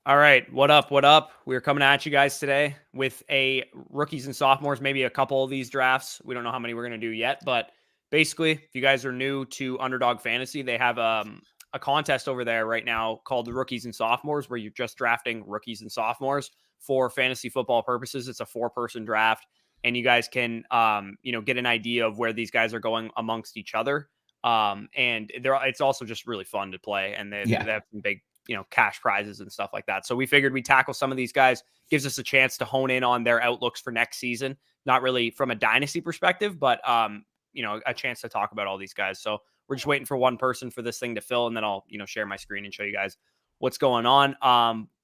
All right, what up? What up? We're coming at you guys today with a rookies and sophomores, maybe a couple of these drafts. We don't know how many we're going to do yet, but basically, if you guys are new to Underdog Fantasy, they have a contest over there right now called the Rookies and Sophomores, where you're just drafting rookies and sophomores for fantasy football purposes. It's a 4-person draft, and you guys can, get an idea of where these guys are going amongst each other. And it's also just really fun to play, and they Yeah. have some big cash prizes and stuff like that. So we figured we'd tackle some of these guys, gives us a chance to hone in on their outlooks for next season. Not really from a dynasty perspective, but a chance to talk about all these guys. So we're just waiting for one person for this thing to fill, and then I'll, share my screen and show you guys what's going on.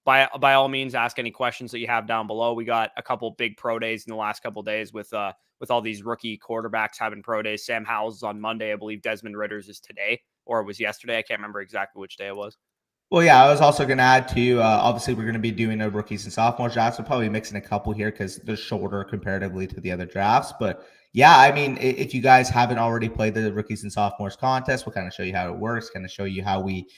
By all means, ask any questions that you have down below. We got a couple big pro days in the last couple days with all these rookie quarterbacks having pro days. Sam Howell's on Monday. I believe Desmond Ritter's is today, or it was yesterday. I can't remember exactly which day it was. Well, yeah, I was also going to add to obviously we're going to be doing a rookies and sophomore drafts. We're probably mixing a couple here because they're shorter comparatively to the other drafts. But yeah, I mean, if you guys haven't already played the rookies and sophomores contest, we'll kind of show you how it works, kind of show you how we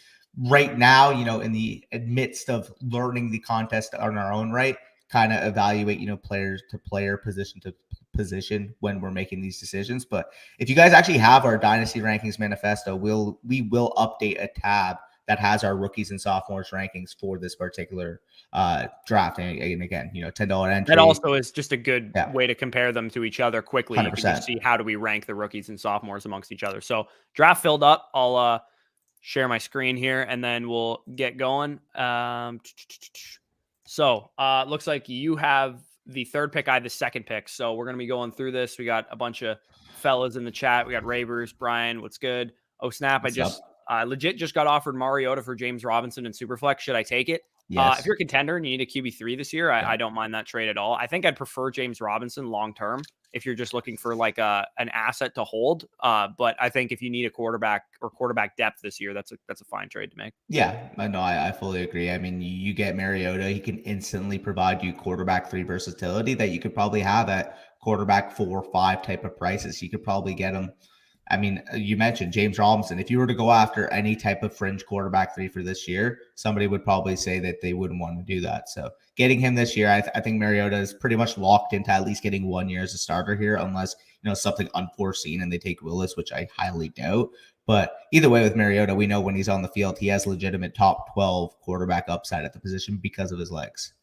right now, in the midst of learning the contest on our own right, kind of evaluate, players to player, position to position when we're making these decisions. But if you guys actually have our dynasty rankings manifesto, we will update a tab that has our rookies and sophomores rankings for this particular draft. And again, $10 entry. That also is just a good Yeah. way to compare them to each other quickly. 100%. You can just see how do we rank the rookies and sophomores amongst each other. So draft filled up. I'll share my screen here and then we'll get going. So looks like you have the third pick. I have the second pick. So we're going to be going through this. We got a bunch of fellas in the chat. We got Ray Bruce, Brian. What's good? Oh, snap. I legit just got offered Mariota for James Robinson and Superflex. Should I take it? Yes. If you're a contender and you need a QB3 this year, I don't mind that trade at all. I think I'd prefer James Robinson long term if you're just looking for like an asset to hold. But I think if you need a quarterback or quarterback depth this year, that's a fine trade to make. Yeah, I fully agree. I mean, you get Mariota, he can instantly provide you quarterback 3 versatility that you could probably have at quarterback 4 or 5 type of prices. You could probably get him. I mean, you mentioned James Robinson. If you were to go after any type of fringe quarterback 3 for this year, somebody would probably say that they wouldn't want to do that. So getting him this year, I think Mariota is pretty much locked into at least getting 1 year as a starter here, unless, something unforeseen and they take Willis, which I highly doubt. But either way with Mariota, we know when he's on the field, he has legitimate top 12 quarterback upside at the position because of his legs.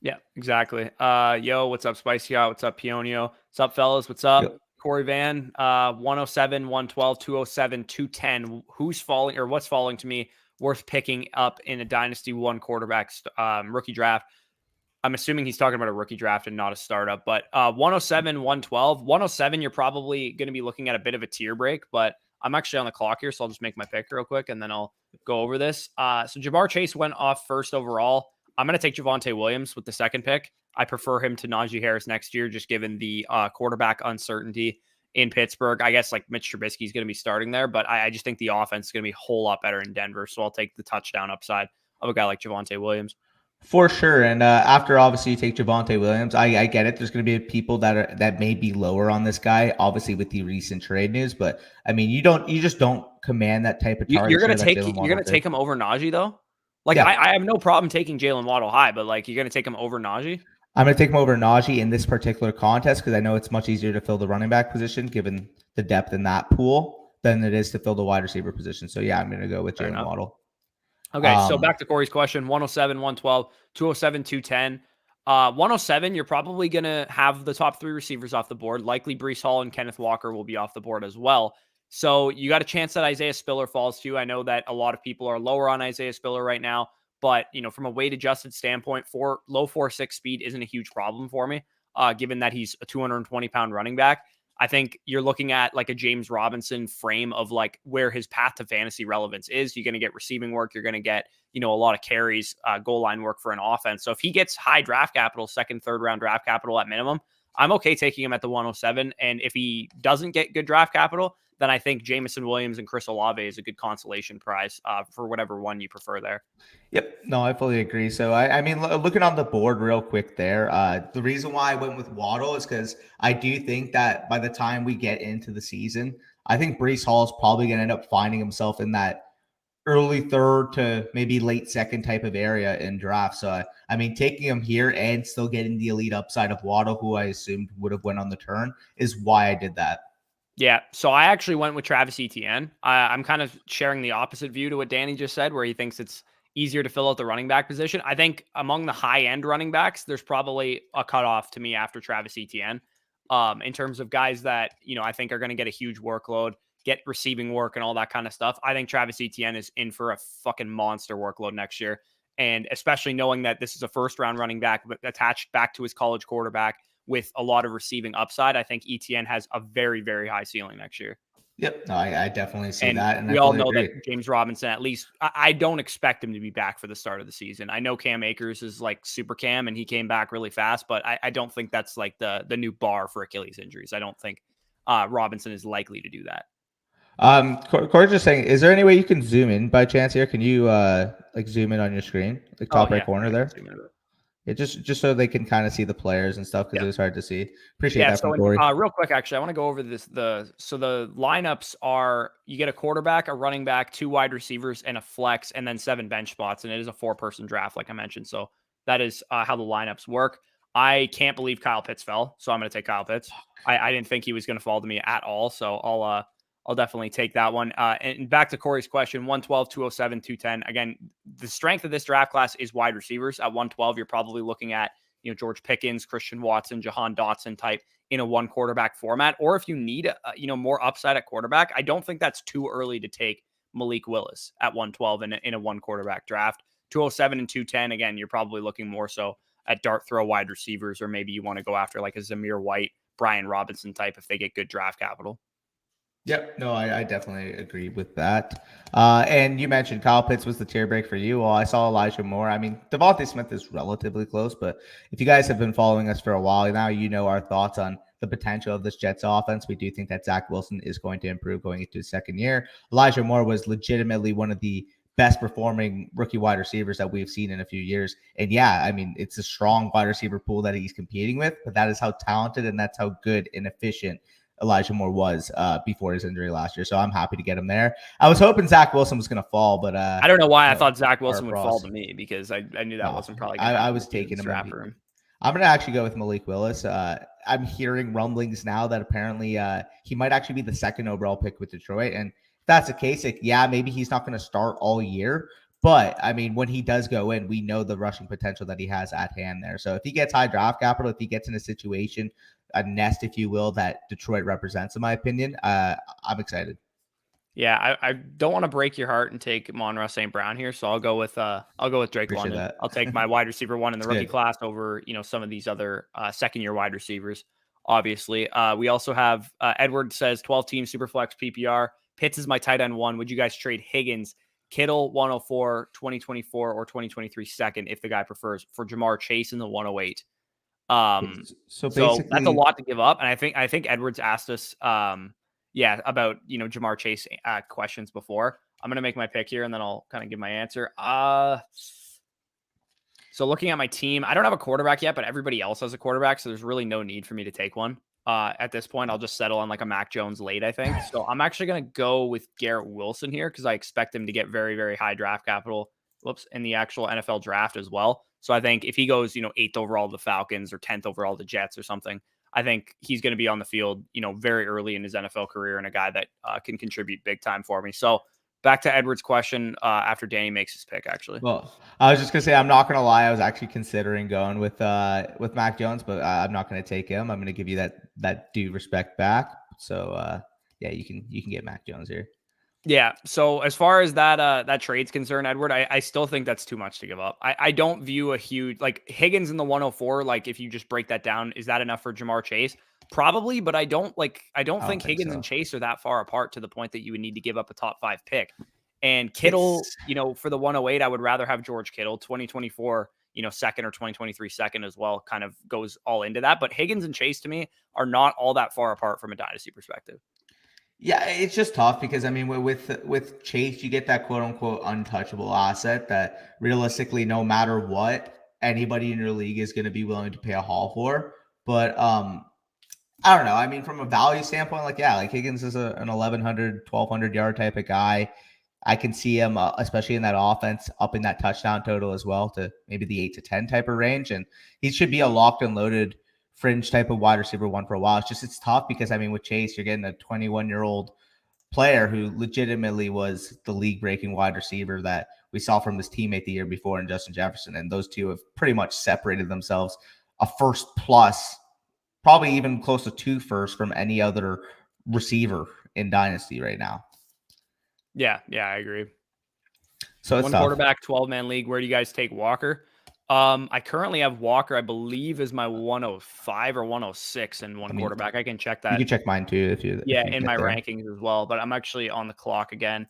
Yeah, exactly. Yo, what's up, Spicy Out? What's up, Pionio? What's up, fellas? What's up? Yep. Corey Van, 107, 112, 207, 210. Who's falling or what's falling to me worth picking up in a Dynasty 1 quarterback rookie draft? I'm assuming he's talking about a rookie draft and not a startup, but 107, 112. 107, you're probably going to be looking at a bit of a tier break, but I'm actually on the clock here, so I'll just make my pick real quick, and then I'll go over this. So Ja'Marr Chase went off first overall. I'm going to take Devante Williams with the second pick. I prefer him to Najee Harris next year, just given the quarterback uncertainty in Pittsburgh. I guess like Mitch Trubisky is going to be starting there, but I just think the offense is going to be a whole lot better in Denver. So I'll take the touchdown upside of a guy like Devante Williams. For sure. And after obviously you take Devante Williams, I get it. There's going to be people that may be lower on this guy, obviously with the recent trade news. But I mean, you just don't command that type of target. You're going to take him over Najee though. Like yeah. I have no problem taking Jalen Waddle high, but like you're going to take him over Najee. I'm going to take him over Najee in this particular contest because I know it's much easier to fill the running back position given the depth in that pool than it is to fill the wide receiver position. So yeah, I'm going to go with Jalen Waddle. Okay, so back to Corey's question, 107, 112, 207, 210. 107, you're probably going to have the top 3 receivers off the board. Likely Breece Hall and Kenneth Walker will be off the board as well. So you got a chance that Isaiah Spiller falls to you. I know that a lot of people are lower on Isaiah Spiller right now, but from a weight adjusted standpoint, low 4.6 speed isn't a huge problem for me, given that he's a 220-pound running back. I think you're looking at like a James Robinson frame of like where his path to fantasy relevance is. You're going to get receiving work. You're going to get, a lot of carries, goal line work for an offense. So if he gets high draft capital, second, third round draft capital at minimum, I'm okay taking him at the 107. And if he doesn't get good draft capital, then I think Jameson Williams and Chris Olave is a good consolation prize for whatever one you prefer there. Yep. No, I fully agree. So, I mean, looking on the board real quick there, the reason why I went with Waddle is because I do think that by the time we get into the season, I think Breece Hall is probably going to end up finding himself in that early third to maybe late second type of area in draft. So, I mean, taking him here and still getting the elite upside of Waddle, who I assumed would have went on the turn, is why I did that. Yeah, so I actually went with Travis Etienne. I'm kind of sharing the opposite view to what Danny just said, where he thinks it's easier to fill out the running back position. I think among the high-end running backs, there's probably a cutoff to me after Travis Etienne, in terms of guys that, I think are going to get a huge workload, get receiving work and all that kind of stuff. I think Travis Etienne is in for a fucking monster workload next year. And especially knowing that this is a first-round running back but attached back to his college quarterback, with a lot of receiving upside, I think ETN has a very, very high ceiling next year. Yep. No, I definitely see And that. And we I all fully know agree. that James Robinson, at least, I don't expect him to be back for the start of the season. I know Cam Akers is like super Cam and he came back really fast, but I don't think that's like the new bar for Achilles injuries. I don't think Robinson is likely to do that. Corey's just saying, is there any way you can zoom in by chance here? Can you like zoom in on your screen, like top right corner there? Yeah, just so they can kind of see the players and stuff, because it was hard to see. Appreciate that from Corey. Real quick, actually, I want to go over this. So the lineups are: you get a quarterback, a running back, 2 wide receivers, and a flex, and then 7 bench spots. And it is a 4-person draft, like I mentioned. So that is how the lineups work. I can't believe Kyle Pitts fell, so I'm going to take Kyle Pitts. I didn't think he was going to fall to me at all, so I'll definitely take that one. And back to Corey's question, 112, 207, 210. Again, the strength of this draft class is wide receivers. At 112, you're probably looking at, George Pickens, Christian Watson, Jahan Dotson type in a 1 quarterback format. Or if you need, more upside at quarterback, I don't think that's too early to take Malik Willis at 112 in a 1 quarterback draft. 207 and 210, again, you're probably looking more so at dart throw wide receivers, or maybe you want to go after like a Zamir White, Brian Robinson type if they get good draft capital. Yep. No, I definitely agree with that. And you mentioned Kyle Pitts was the tier break for you. Well, I saw Elijah Moore. I mean, Devante Smith is relatively close, but if you guys have been following us for a while now, you know our thoughts on the potential of this Jets offense. We do think that Zach Wilson is going to improve going into his second year. Elijah Moore was legitimately one of the best performing rookie wide receivers that we've seen in a few years. And yeah, I mean, it's a strong wide receiver pool that he's competing with, but that is how talented and that's how good and efficient Elijah Moore was before his injury last year. So I'm happy to get him there. I was hoping Zach Wilson was going to fall, but I don't know why I thought Zach Wilson would fall to me, because I knew that wasn't probably going to I was taking him. I'm going to actually go with Malik Willis. I'm hearing rumblings now that apparently he might actually be the 2nd overall pick with Detroit. And if that's the case, maybe he's not going to start all year. But, I mean, when he does go in, we know the rushing potential that he has at hand there. So if he gets high draft capital, if he gets in a situation, a nest, if you will, that Detroit represents, in my opinion, I'm excited. Yeah, I don't want to break your heart and take Monroe St. Brown here, so I'll go with Drake London. I'll take my wide receiver 1 in the rookie class over some of these other second-year wide receivers. Obviously, we also have Edward says 12-team Superflex PPR. Pitts is my tight end 1. Would you guys trade Higgins, Kittle 104, 2024 or 2023 second if the guy prefers, for Jamar Chase in the 108? So basically that's a lot to give up. And I think Edwards asked us about Jamar Chase questions before. I'm gonna make my pick here and then I'll kind of give my answer. So looking at my team, I don't have a quarterback yet, but everybody else has a quarterback, so there's really no need for me to take one. At this point, I'll just settle on like a Mac Jones late, I think. So I'm actually going to go with Garrett Wilson here because I expect him to get very, very high draft capital in the actual NFL draft as well. So I think if he goes, 8th overall to the Falcons or 10th overall to the Jets or something, I think he's going to be on the field, very early in his NFL career and a guy that can contribute big time for me. So back to Edward's question after Danny makes his pick, actually. Well, I was just going to say, I'm not going to lie. I was actually considering going with Mac Jones, but I'm not going to take him. I'm going to give you that due respect back. So, you can get Mac Jones here. Yeah. So as far as that trade's concerned, Edward, I still think that's too much to give up. I don't view a huge, like Higgins in the 104. Like if you just break that down, is that enough for Jamar Chase? Probably, but I don't think Higgins and Chase are that far apart to the point that you would need to give up a top 5 pick. And Kittle, for the 108, I would rather have George Kittle. 2024, second, or 2023 second as well, kind of goes all into that. But Higgins and Chase to me are not all that far apart from a dynasty perspective. Yeah, it's just tough because, I mean, with Chase, you get that quote unquote untouchable asset that realistically, no matter what, anybody in your league is going to be willing to pay a haul for. But I don't know. I mean, from a value standpoint, like Higgins is an 1,100, 1,200 yard type of guy. I can see him, especially in that offense, up in that touchdown total as well to maybe the 8 to 10 type of range. And he should be a locked and loaded fringe type of wide receiver one for a while. It's tough because, I mean, with Chase, you're getting a 21-year-old player who legitimately was the league-breaking wide receiver that we saw from his teammate the year before in Justin Jefferson. And those two have pretty much separated themselves a first plus, probably even close to 2 firsts from any other receiver in Dynasty right now. Yeah, I agree. So it's one tough. quarterback, 12-man league. Where do you guys take Walker? I currently have Walker, I believe, is my 105 or 106 in quarterback. I can check that. You can check mine too if you. Yeah, if you in my rankings as well. But I'm actually on the clock again.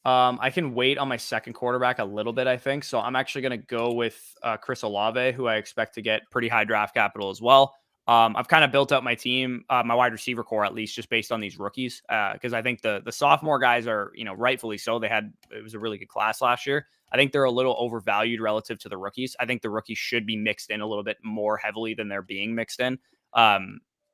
I can wait on my second quarterback a little bit, I think. So I'm actually going to go with Chris Olave, who I expect to get pretty high draft capital as well. I've kind of built out my team, my wide receiver core, at least just based on these rookies. Because I think the sophomore guys are, rightfully so. It was a really good class last year. I think they're a little overvalued relative to the rookies. I think the rookies should be mixed in a little bit more heavily than they're being mixed in.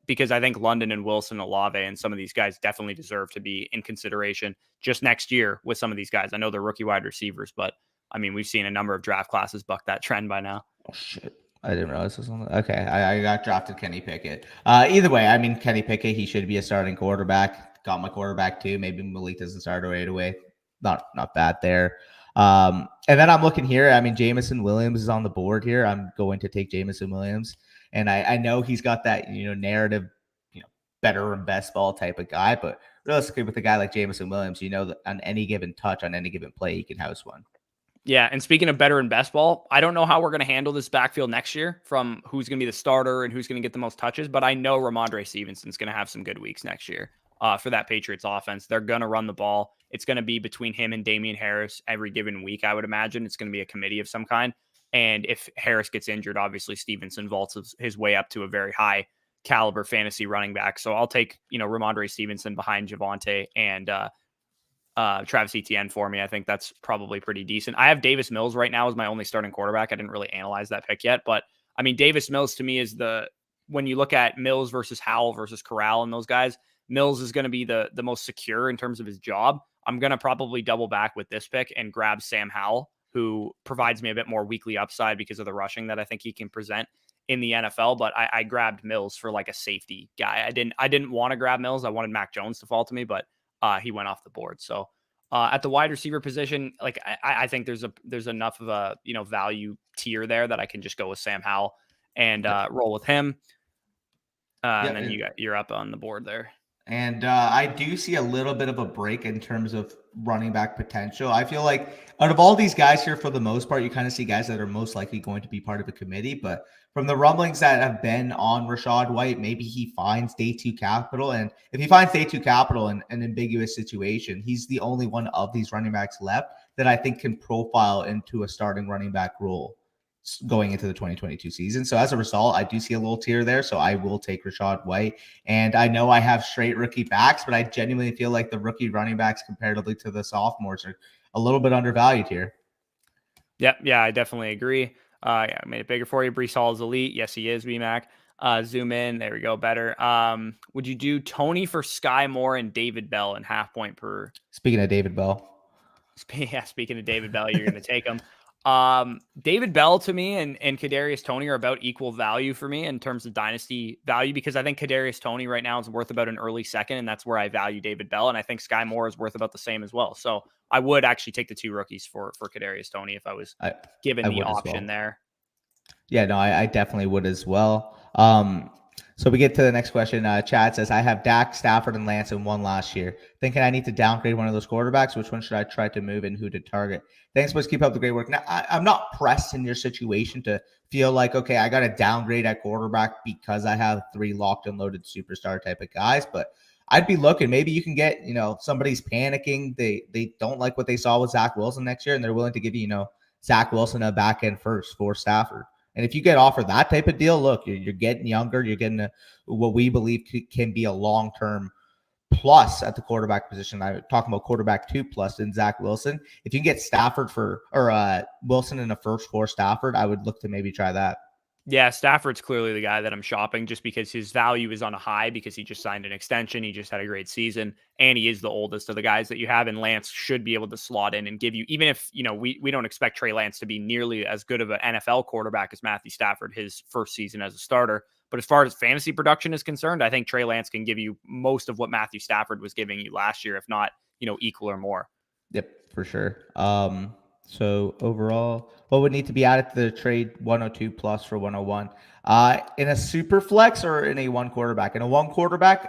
Because I think London and Wilson, Olave, and some of these guys definitely deserve to be in consideration just next year with some of these guys. I know they're rookie wide receivers, but I mean, we've seen a number of draft classes buck that trend by now. Oh, shit. I didn't realize this one. Okay, I got drafted Kenny Pickett. Either way, I mean, Kenny Pickett, he should be a starting quarterback. Got my quarterback too. Maybe Malik doesn't start right away. Not bad there. And then I'm looking here. I mean, Jameson Williams is on the board here. I'm going to take Jameson Williams. And I know he's got that, narrative, better and best ball type of guy. But realistically, with a guy like Jameson Williams, that on any given touch, on any given play, he can house one. Yeah, and speaking of better and best ball, I don't know how we're going to handle this backfield next year from who's going to be the starter and who's going to get the most touches, but I know Ramondre Stevenson's going to have some good weeks next year for that Patriots offense. They're going to run the ball. It's going to be between him and Damian Harris every given week, I would imagine. It's going to be a committee of some kind. And if Harris gets injured, obviously Stevenson vaults his way up to a very high caliber fantasy running back. So I'll take, Ramondre Stevenson behind Devante and Travis Etienne for me. I think that's probably pretty decent. I have Davis Mills right now as my only starting quarterback. I didn't really analyze that pick yet, but I mean, Davis Mills to me is when you look at Mills versus Howell versus Corral and those guys, Mills is going to be the most secure in terms of his job. I'm going to probably double back with this pick and grab Sam Howell, who provides me a bit more weekly upside because of the rushing that I think he can present in the NFL. But I grabbed Mills for like a safety guy. I didn't want to grab Mills. I wanted Mac Jones to fall to me, but he went off the board. So at the wide receiver position, like I think there's enough of a value tier there that I can just go with Sam Howell and roll with him. And then you're up on the board there. And I do see a little bit of a break in terms of running back potential. I feel like out of all these guys here, for the most part, you kind of see guys that are most likely going to be part of a committee. But from the rumblings that have been on Rachaad White, maybe he finds day 2 capital. And if he finds day 2 capital in an ambiguous situation, he's the only one of these running backs left that I think can profile into a starting running back role going into the 2022 season. So as a result, I do see a little tier there. So I will take Rachaad White. And I know I have straight rookie backs, but I genuinely feel like the rookie running backs comparatively to the sophomores are a little bit undervalued here. Yeah, I definitely agree. I made it bigger for you. Breece Hall is elite. Yes, he is, BMAC. Zoom in. There we go. Better. Would you do Tony for Sky Moore and David Bell and half point per? Speaking of David Bell. Yeah, speaking of David Bell, you're going to take him. David Bell to me and Kadarius Toney are about equal value for me in terms of dynasty value, because I think Kadarius Toney right now is worth about an early second, and that's where I value David Bell. And I think Sky Moore is worth about the same as well. So I would actually take the 2 rookies for Kadarius Toney if I was given the option there. Yeah, no, I definitely would as well. So we get to the next question. Chad says, I have Dak, Stafford, and Lance in one last year. Thinking I need to downgrade one of those quarterbacks. Which one should I try to move and who to target? Thanks, boys. Keep up the great work. Now, I'm not pressed in your situation to feel like, okay, I got to downgrade at quarterback because I have 3 locked and loaded superstar type of guys. But I'd be looking. Maybe you can get, somebody's panicking. They don't like what they saw with Zach Wilson next year, and they're willing to give you, Zach Wilson a back end first for Stafford. And if you get offered that type of deal, look, you're getting younger. You're getting what we believe can be a long-term plus at the quarterback position. I'm talking about quarterback 2 plus in Zach Wilson. If you can get Stafford or Wilson in a first for Stafford, I would look to maybe try that. Yeah, Stafford's clearly the guy that I'm shopping just because his value is on a high because he just signed an extension. He just had a great season and he is the oldest of the guys that you have. And Lance should be able to slot in and give you, even if, we don't expect Trey Lance to be nearly as good of an NFL quarterback as Matthew Stafford, his first season as a starter. But as far as fantasy production is concerned, I think Trey Lance can give you most of what Matthew Stafford was giving you last year, if not, equal or more. Yep, for sure. So overall, what would need to be added to the trade 102 plus for 101? In a super flex or in a one quarterback? In a one quarterback,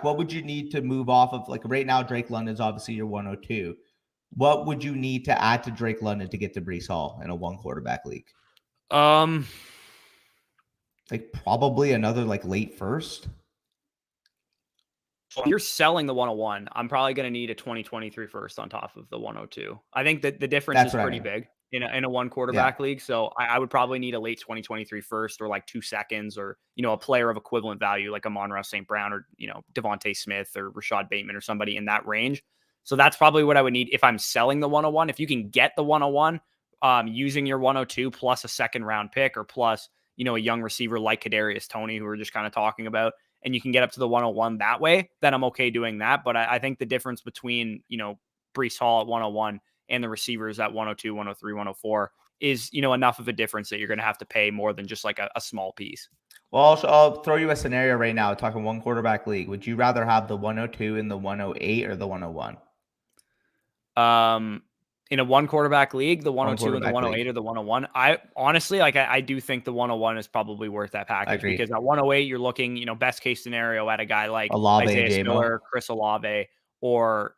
what would you need to move off of? Like right now, Drake London's obviously your 102. What would you need to add to Drake London to get to Breece Hall in a one quarterback league? Um, Like probably another like late first. So if you're selling the 101, I'm probably going to need a 2023 first on top of the 102. I think that the difference That's is what I pretty mean. big in a one Yeah. quarterback league. So I would probably need a late 2023 first or like 2 seconds or, a player of equivalent value like Amon-Ra St. Brown or, Devontae Smith or Rashad Bateman or somebody in that range. So that's probably what I would need if I'm selling the 101. If you can get the 101 using your 102 plus a second round pick or plus, a young receiver like Kadarius Toney, who we're just kind of talking about, and you can get up to the 101 that way, then I'm okay doing that. But I think the difference between, Breece Hall at 101 and the receivers at 102, 103, 104 is, enough of a difference that you're going to have to pay more than just like a small piece. Well, I'll throw you a scenario right now. Talking one quarterback league. Would you rather have the 102 and the 108 or the 101? In a one quarterback league, the One 102 and the quarterback league. 108 or the 101. I honestly, I do think the 101 is probably worth that I package agree. because at 108, you're looking, best case scenario at a guy like Olave and Isaiah JMO. Spiller, Chris Olave, or,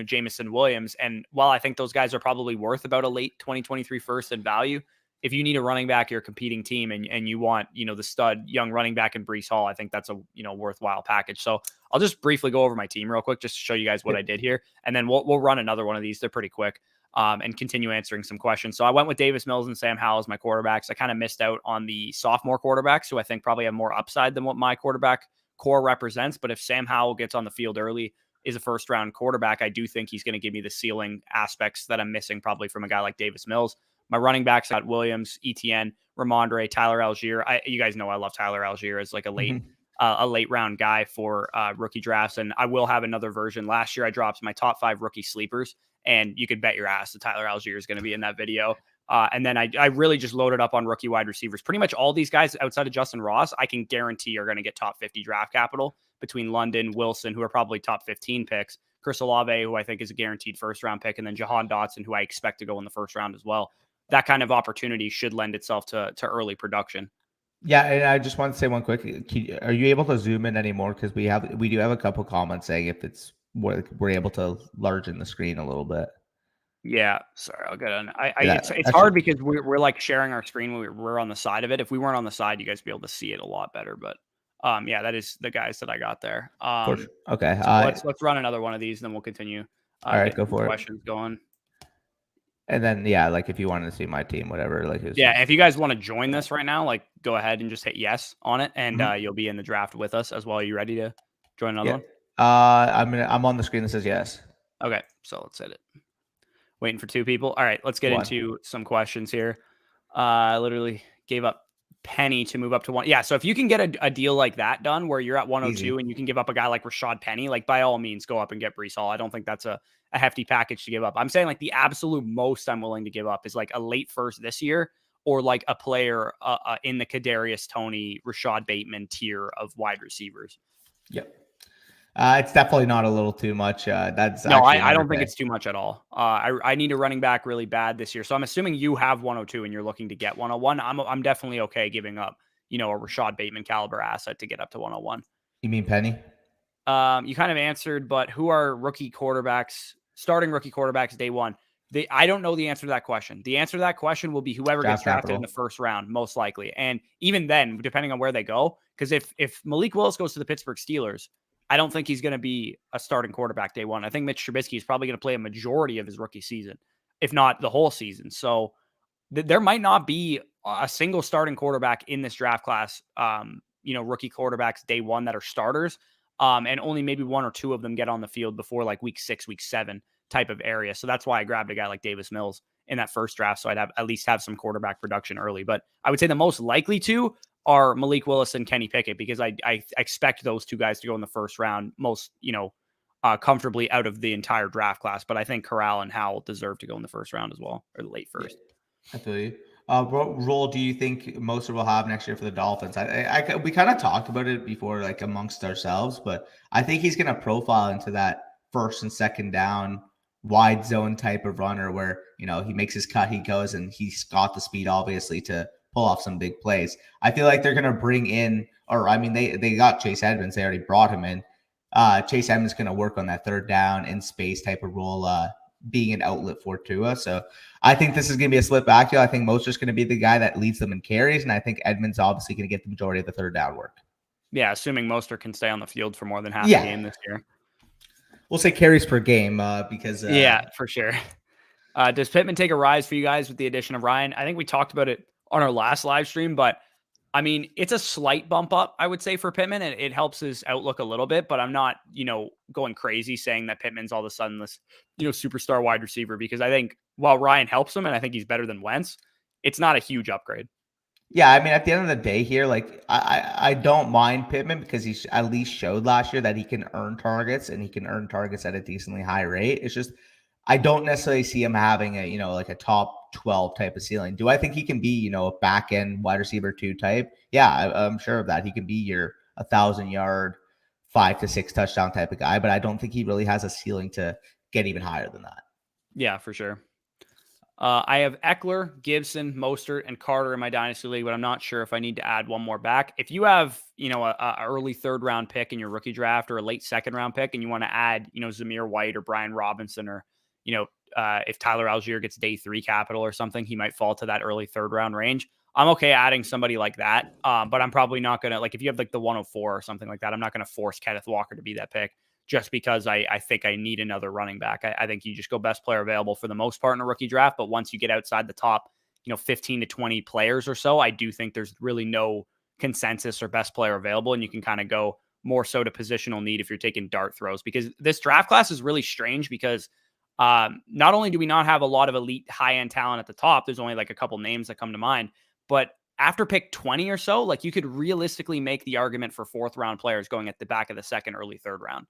Jamison Williams. And while I think those guys are probably worth about a late 2023 first in value, if you need a running back, you're a competing team and you want, the stud young running back in Breece Hall, I think that's a, worthwhile package. So I'll just briefly go over my team real quick, just to show you guys what I did here. And then we'll run another one of these. They're pretty quick and continue answering some questions. So I went with Davis Mills and Sam Howell as my quarterbacks. I kind of missed out on the sophomore quarterbacks, who I think probably have more upside than what my quarterback core represents. But if Sam Howell gets on the field early, is a first round quarterback, I do think he's going to give me the ceiling aspects that I'm missing probably from a guy like Davis Mills. My running backs got Williams, Etienne, Ramondre, Tyler Algier. You guys know I love Tyler Algier as like a late round guy for rookie drafts. And I will have another version. Last year, I dropped my top 5 rookie sleepers, and you could bet your ass that Tyler Algier is going to be in that video. And then I really just loaded up on rookie wide receivers. Pretty much all these guys outside of Justin Ross, I can guarantee are going to get top 50 draft capital between London, Wilson, who are probably top 15 picks, Chris Olave, who I think is a guaranteed first round pick, and then Jahan Dotson, who I expect to go in the first round as well. That kind of opportunity should lend itself to early production. Yeah, and I just want to say one quick. Are you able to zoom in anymore? Because we do have a couple comments saying if we're able to largen the screen a little bit. Yeah, sorry, I'll get on. It's That hard should, because we're like sharing our screen when we're on the side of it. If we weren't on the side, you guys would be able to see it a lot better. But yeah, that is the guys that I got there. okay. So let's run another one of these, then we'll continue. All right, go for it. Questions going. And then yeah, like if you wanted to see my team, whatever, like yeah, if you guys want to join this right now, like go ahead and just hit yes on it, and Mm-hmm. you'll be in the draft with us as well. Are you ready to join another one? I'm on the screen that says yes. Okay, so let's hit it. Waiting for 2 people. All right, let's get into some questions here. I literally gave up Penny to move up to 1. Yeah, so if you can get a deal like that done where you're at 102 Easy. and you can give up a guy like Rashad Penny, like by all means, go up and get Breece Hall. I don't think that's a hefty package to give up. I'm saying like the absolute most I'm willing to give up is like a late first this year or like a player in the Kadarius Toney, Rashad Bateman tier of wide receivers. Yep. It's definitely not a little too much. That's no, I don't think it's too much at all. I need a running back really bad this year. So I'm assuming you have 102 and you're looking to get 101. I'm definitely okay giving up, a Rashad Bateman caliber asset to get up to 101. You mean Penny? You kind of answered, but who are starting rookie quarterbacks day one? I don't know the answer to that question. The answer to that question will be whoever gets drafted in the first round, most likely. And even then, depending on where they go, because if Malik Willis goes to the Pittsburgh Steelers, I don't think he's going to be a starting quarterback day one. I think Mitch Trubisky is probably going to play a majority of his rookie season, if not the whole season. So there might not be a single starting quarterback in this draft class, rookie quarterbacks day one that are starters. And only maybe 1 or 2 of them get on the field before like week 6, week 7 type of area. So that's why I grabbed a guy like Davis Mills in that first draft. So I'd at least have some quarterback production early. But I would say the most likely two are Malik Willis and Kenny Pickett, because I expect those two guys to go in the first round most, comfortably out of the entire draft class. But I think Corral and Howell deserve to go in the first round as well, or late first. Yeah, I feel you. What role do you think Mostert will have next year for the Dolphins? We kind of talked about it before, like amongst ourselves, but I think he's going to profile into that first and second down wide zone type of runner where, he makes his cut, he goes, and he's got the speed, obviously, to pull off some big plays. I feel like they're going to bring in, they got Chase Edmonds. They already brought him in. Chase Edmonds is going to work on that third down in space type of role, being an outlet for Tua. So I think this is going to be a split backfield. I think Mostert's going to be the guy that leads them in carries, and I think Edmonds obviously going to get the majority of the third down work. Yeah, assuming Mostert can stay on the field for more than half the game this year. We'll say carries per game because yeah, for sure. Does Pittman take a rise for you guys with the addition of Ryan? I think we talked about it on our last live stream, but I mean, it's a slight bump up, I would say, for Pittman, and it helps his outlook a little bit, but I'm not, going crazy saying that Pittman's all of a sudden this, superstar wide receiver, because I think while Ryan helps him and I think he's better than Wentz, it's not a huge upgrade. Yeah, I mean, at the end of the day here, like I don't mind Pittman because he at least showed last year that he can earn targets, and he can earn targets at a decently high rate. It's just I don't necessarily see him having a, like a top 12 type of ceiling. Do I think he can be, a back end wide receiver 2 type? Yeah, I'm sure of that. He can be your 1,000-yard, 5 to 6 touchdown type of guy, but I don't think he really has a ceiling to get even higher than that. Yeah, for sure. I have Eckler, Gibson, Mostert, and Carter in my Dynasty League, but I'm not sure if I need to add one more back. If you have, a early third round pick in your rookie draft or a late second round pick, and you want to add, Zamir White or Brian Robinson, or, if Tyler Algier gets day 3 capital or something, he might fall to that early third round range. I'm okay adding somebody like that. But I'm probably not going to, like, if you have like the 104 or something like that, I'm not going to force Kenneth Walker to be that pick, just because I think I need another running back. I think you just go best player available for the most part in a rookie draft. But once you get outside the top, 15 to 20 players or so, I do think there's really no consensus or best player available. And you can kind of go more so to positional need if you're taking dart throws, because this draft class is really strange because not only do we not have a lot of elite high-end talent at the top, there's only like a couple names that come to mind, but after pick 20 or so, like, you could realistically make the argument for 4th round players going at the back of the second, early third round.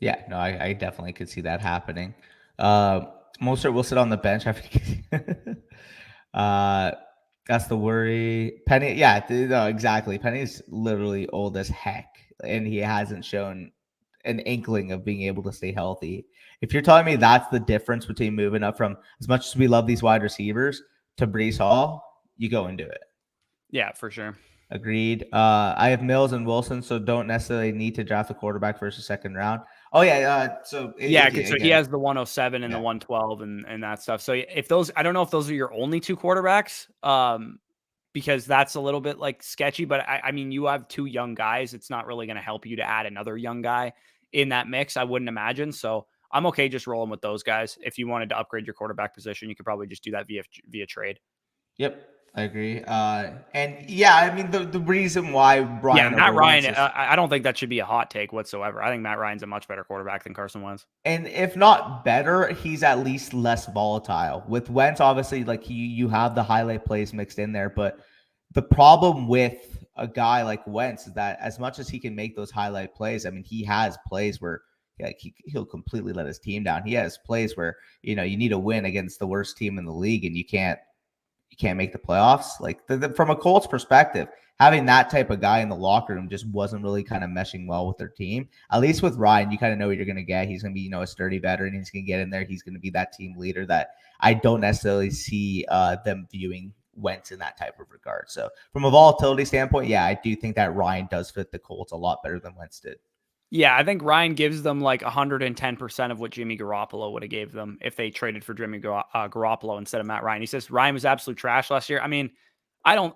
Yeah, no, I definitely could see that happening. Mostert will sit on the bench. That's the worry. Penny, yeah, no, exactly. Penny's literally old as heck, and he hasn't shown an inkling of being able to stay healthy. If you're telling me that's the difference between moving up from, as much as we love these wide receivers, to Breece Hall, you go and do it. Yeah, for sure. Agreed. I have Mills and Wilson, so don't necessarily need to draft a quarterback first or second round. Oh yeah. So he has the 107 and the 112 and that stuff. So if those, I don't know if those are your only 2 quarterbacks, because that's a little bit like sketchy. But I mean, you have 2 young guys. It's not really going to help you to add another young guy in that mix, I wouldn't imagine. So I'm okay just rolling with those guys. If you wanted to upgrade your quarterback position, you could probably just do that via trade. Yep. I agree. And yeah, I mean, the reason why Matt Ryan, I don't think that should be a hot take whatsoever. I think Matt Ryan's a much better quarterback than Carson Wentz. And if not better, he's at least less volatile. With Wentz, obviously, like you have the highlight plays mixed in there, but the problem with a guy like Wentz is that as much as he can make those highlight plays, I mean, he has plays where he'll completely let his team down. He has plays where, you need a win against the worst team in the league and you can't make the playoffs. Like from a Colts perspective, having that type of guy in the locker room just wasn't really kind of meshing well with their team. At least with Ryan, you kind of know what you're going to get. He's going to be, a sturdy veteran. He's going to get in there. He's going to be that team leader that I don't necessarily see them viewing Wentz in that type of regard. So from a volatility standpoint, yeah, I do think that Ryan does fit the Colts a lot better than Wentz did. Yeah, I think Ryan gives them like 110% of what Jimmy Garoppolo would have gave them if they traded for Jimmy Garoppolo instead of Matt Ryan. He says Ryan was absolute trash last year. I mean, I don't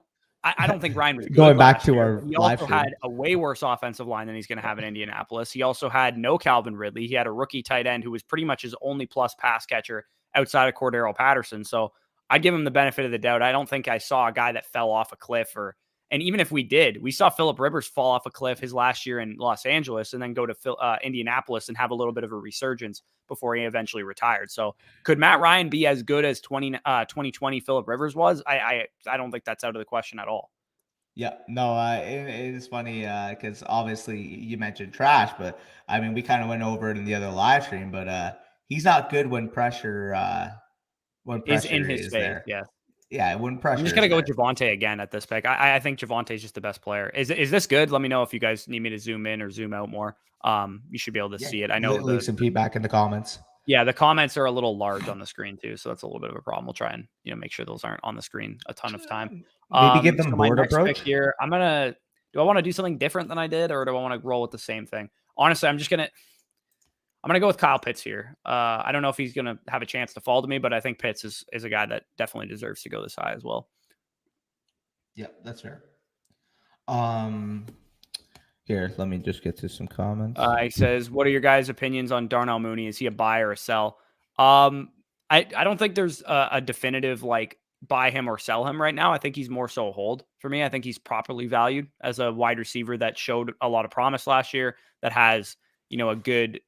think Ryan was good. Going back to year. our He also had a way worse offensive line than he's going to have in Indianapolis. He also had no Calvin Ridley. He had a rookie tight end who was pretty much his only plus pass catcher outside of Cordero Patterson. So I'd give him the benefit of the doubt. I don't think I saw a guy that fell off a cliff or And even if we did, we saw Phillip Rivers fall off a cliff his last year in Los Angeles and then go to Indianapolis and have a little bit of a resurgence before he eventually retired. So could Matt Ryan be as good as 2020 Phillip Rivers was? I don't think that's out of the question at all. Yeah, no, it is funny because obviously you mentioned trash, but I mean we kind of went over it in the other live stream. But he's not good when pressure Is in his is face, there. yeah. Yeah, when I'm pressure just is gonna go there. with Devante again at this pick. I think Javante's just the best player. Is this good? Let me know if you guys need me to zoom in or zoom out more. You should be able to Yeah, see it. I know leave some feedback in the comments. yeah, the comments are a little large on the screen too, so that's a little bit of a problem. We'll try and make sure those aren't on the screen a ton of time. Maybe give them So my board next pick approach. here, do I want to do something different than I did, or do I want to roll with the same thing? Honestly, I'm gonna go with Kyle Pitts here. I don't know if he's gonna have a chance to fall to me, but I think Pitts is a guy that definitely deserves to go this high as well. Yeah, that's fair. Here, let me just get to some comments. He says, "What are your guys' opinions on Darnell Mooney? Is he a buy or a sell?" I don't think there's a definitive like buy him or sell him right now. I think he's more so a hold for me. I think he's properly valued as a wide receiver that showed a lot of promise last year. That has a good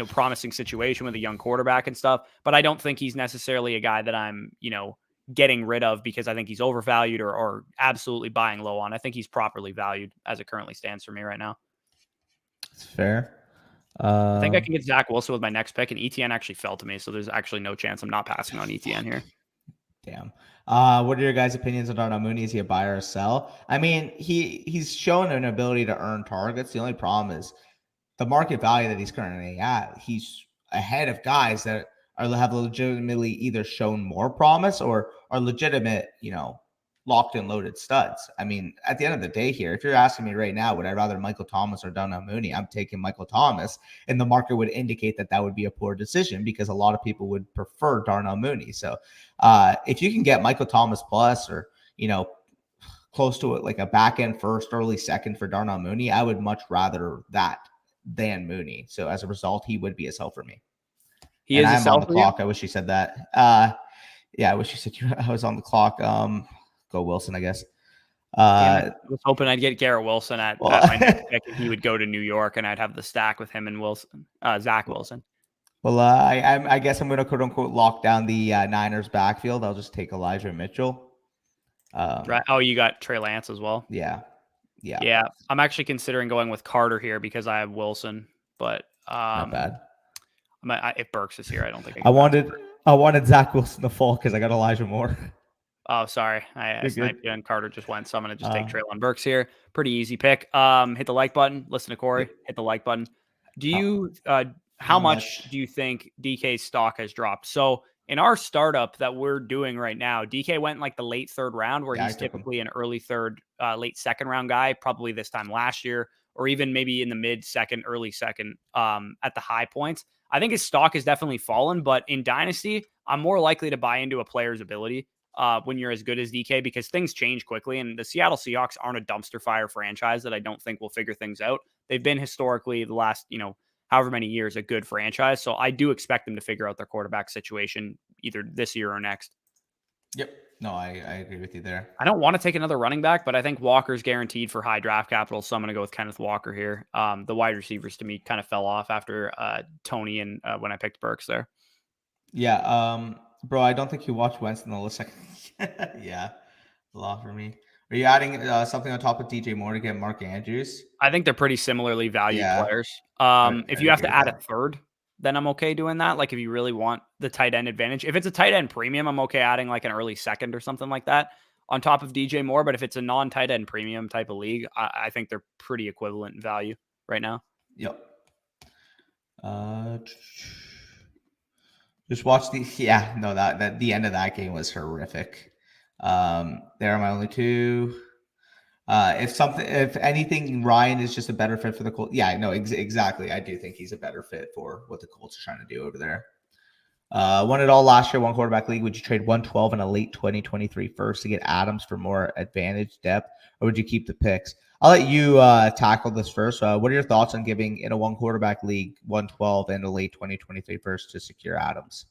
promising situation with a young quarterback and stuff. But I don't think he's necessarily a guy that I'm getting rid of because I think he's overvalued or absolutely buying low on. I think he's properly valued as it currently stands for me right now. It's fair. I think I can get Zach Wilson with my next pick, and ETN actually fell to me, so there's actually no chance I'm not passing on ETN here. Damn. What are your guys' opinions on Darnell Mooney? Is he a buy or a sell? I mean, he's shown an ability to earn targets. The only problem is the market value that he's currently at. He's ahead of guys that have legitimately either shown more promise or are legitimate, locked and loaded studs. I mean, at the end of the day here, if you're asking me right now, would I rather Michael Thomas or Darnell Mooney? I'm taking Michael Thomas, and the market would indicate that would be a poor decision because a lot of people would prefer Darnell Mooney. So if you can get Michael Thomas plus or, close to it, like a back end first, early second for Darnell Mooney, I would much rather that than Mooney. So as a result, he would be a sell for me. I'm on the clock. I wish you said that. Yeah, I wish you said I was on the clock. Go Wilson, I guess. I was hoping I'd get Garrett Wilson at my next pick, and he would go to New York, and I'd have the stack with him and Zach Wilson. Well, I guess I'm going to quote unquote lock down the Niners backfield. I'll just take Elijah Mitchell. Right. Oh, you got Trey Lance as well. Yeah. I'm actually considering going with Carter here because I have Wilson, but not bad. If Burks is here, I don't think I wanted Zach Wilson to fall because I got Elijah Moore. Oh, sorry. I sniped you and Carter just went. So I'm going to just take Treylon Burks here. Pretty easy pick. Hit the like button. Listen to Corey. Hit the like button. Do you how much do you think DK's stock has dropped? So in our startup that we're doing right now, DK went in like the late third round where he's typically an early third, late second round guy, probably this time last year, or even maybe in the mid second, early second at the high points. I think his stock has definitely fallen, but in Dynasty, I'm more likely to buy into a player's ability when you're as good as DK because things change quickly. And the Seattle Seahawks aren't a dumpster fire franchise that I don't think will figure things out. They've been historically the last, however many years, a good franchise. So I do expect them to figure out their quarterback situation either this year or next. Yep. No, I agree with you there. I don't want to take another running back, but I think Walker's guaranteed for high draft capital. So I'm going to go with Kenneth Walker here. The wide receivers to me kind of fell off after Tony and when I picked Burks there. Yeah. Bro, I don't think you watched Wentz in the list. Yeah. A lot for me. Are you adding something on top of DJ Moore to get Mark Andrews? I think they're pretty similarly valued players. If you have to add a third, then I'm okay doing that. Like if you really want the tight end advantage, if it's a tight end premium, I'm okay adding like an early second or something like that on top of DJ Moore. But if it's a non-tight end premium type of league, I think they're pretty equivalent in value right now. Yep. Just watch the the end of that game was horrific. There are my only two. If anything, Ryan is just a better fit for the Colts. Yeah, no, exactly. I do think he's a better fit for what the Colts are trying to do over there. Won it all last year, one quarterback league. Would you trade 112 and a late 2023 first to get Adams for more advantage depth, or would you keep the picks? I'll let you tackle this first. What are your thoughts on giving in a one quarterback league 112 and a late 2023 first to secure Adams?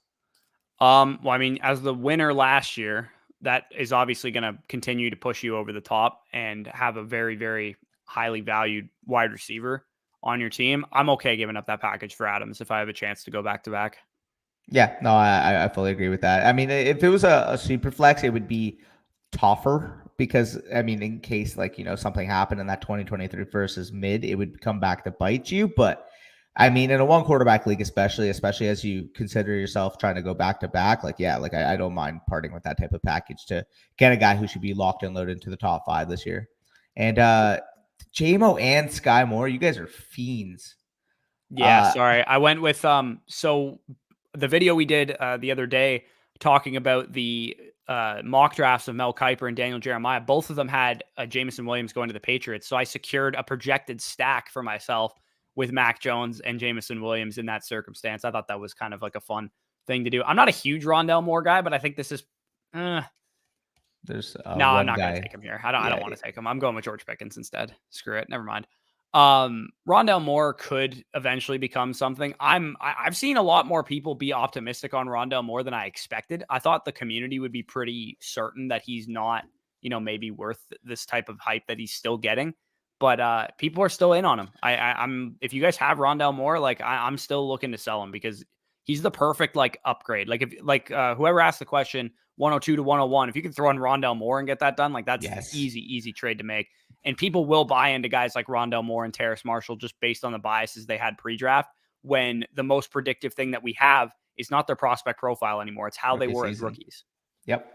Well, I mean, as the winner last year, that is obviously going to continue to push you over the top and have a very, very highly valued wide receiver on your team, I'm okay giving up that package for Adams if I have a chance to go back to back. Yeah, no, I fully agree with that. I mean, if it was a super flex, it would be tougher because, I mean, in case like, something happened in that 2023 versus mid, it would come back to bite you. But I mean, in a one quarterback league, especially as you consider yourself trying to go back to back, like, yeah, like I don't mind parting with that type of package to get a guy who should be locked and loaded into the top 5 this year. And JMO and Sky Moore, you guys are fiends. Yeah, sorry. I went with so the video we did the other day talking about the mock drafts of Mel Kiper and Daniel Jeremiah, both of them had Jameson Williams going to the Patriots. So I secured a projected stack for myself with Mac Jones and Jameson Williams in that circumstance. I thought that was kind of like a fun thing to do. I'm not a huge Rondell Moore guy, but I think this is there's no, I'm not guy. going to take him here. I don't want to take him. I'm going with George Pickens instead. Screw it. Never mind. Rondell Moore could eventually become something. I've seen a lot more people be optimistic on Rondell Moore than I expected. I thought the community would be pretty certain that he's not, maybe worth this type of hype that he's still getting. But people are still in on him. I'm if you guys have Rondell Moore, like I'm still looking to sell him because he's the perfect like upgrade. Like if whoever asked the question 102 to 101, if you can throw in Rondell Moore and get that done, like that's an easy trade to make. And people will buy into guys like Rondell Moore and Terrace Marshall just based on the biases they had pre-draft, when the most predictive thing that we have is not their prospect profile anymore. It's how they were as rookies. Yep.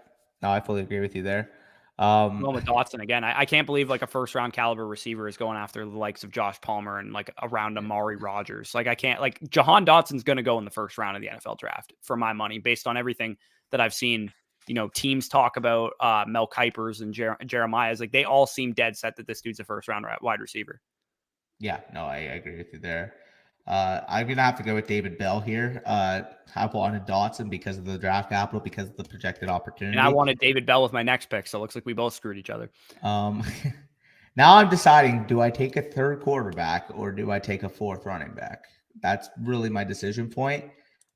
No, I fully agree with you there. Going with Dotson again. I can't believe like a first round caliber receiver is going after the likes of Josh Palmer and like around Amari Rogers. Like I can't, like Jahan Dotson's going to go in the first round of the NFL draft for my money based on everything that I've seen. Teams talk about Mel Kipers and Jeremiah's, like they all seem dead set that this dude's a first round wide receiver. Yeah, no, I agree with you there. I'm going to have to go with David Bell here. I wanted Dotson because of the draft capital, because of the projected opportunity. And I wanted David Bell with my next pick, so it looks like we both screwed each other. Now I'm deciding, do I take a third quarterback or do I take a fourth running back? That's really my decision point.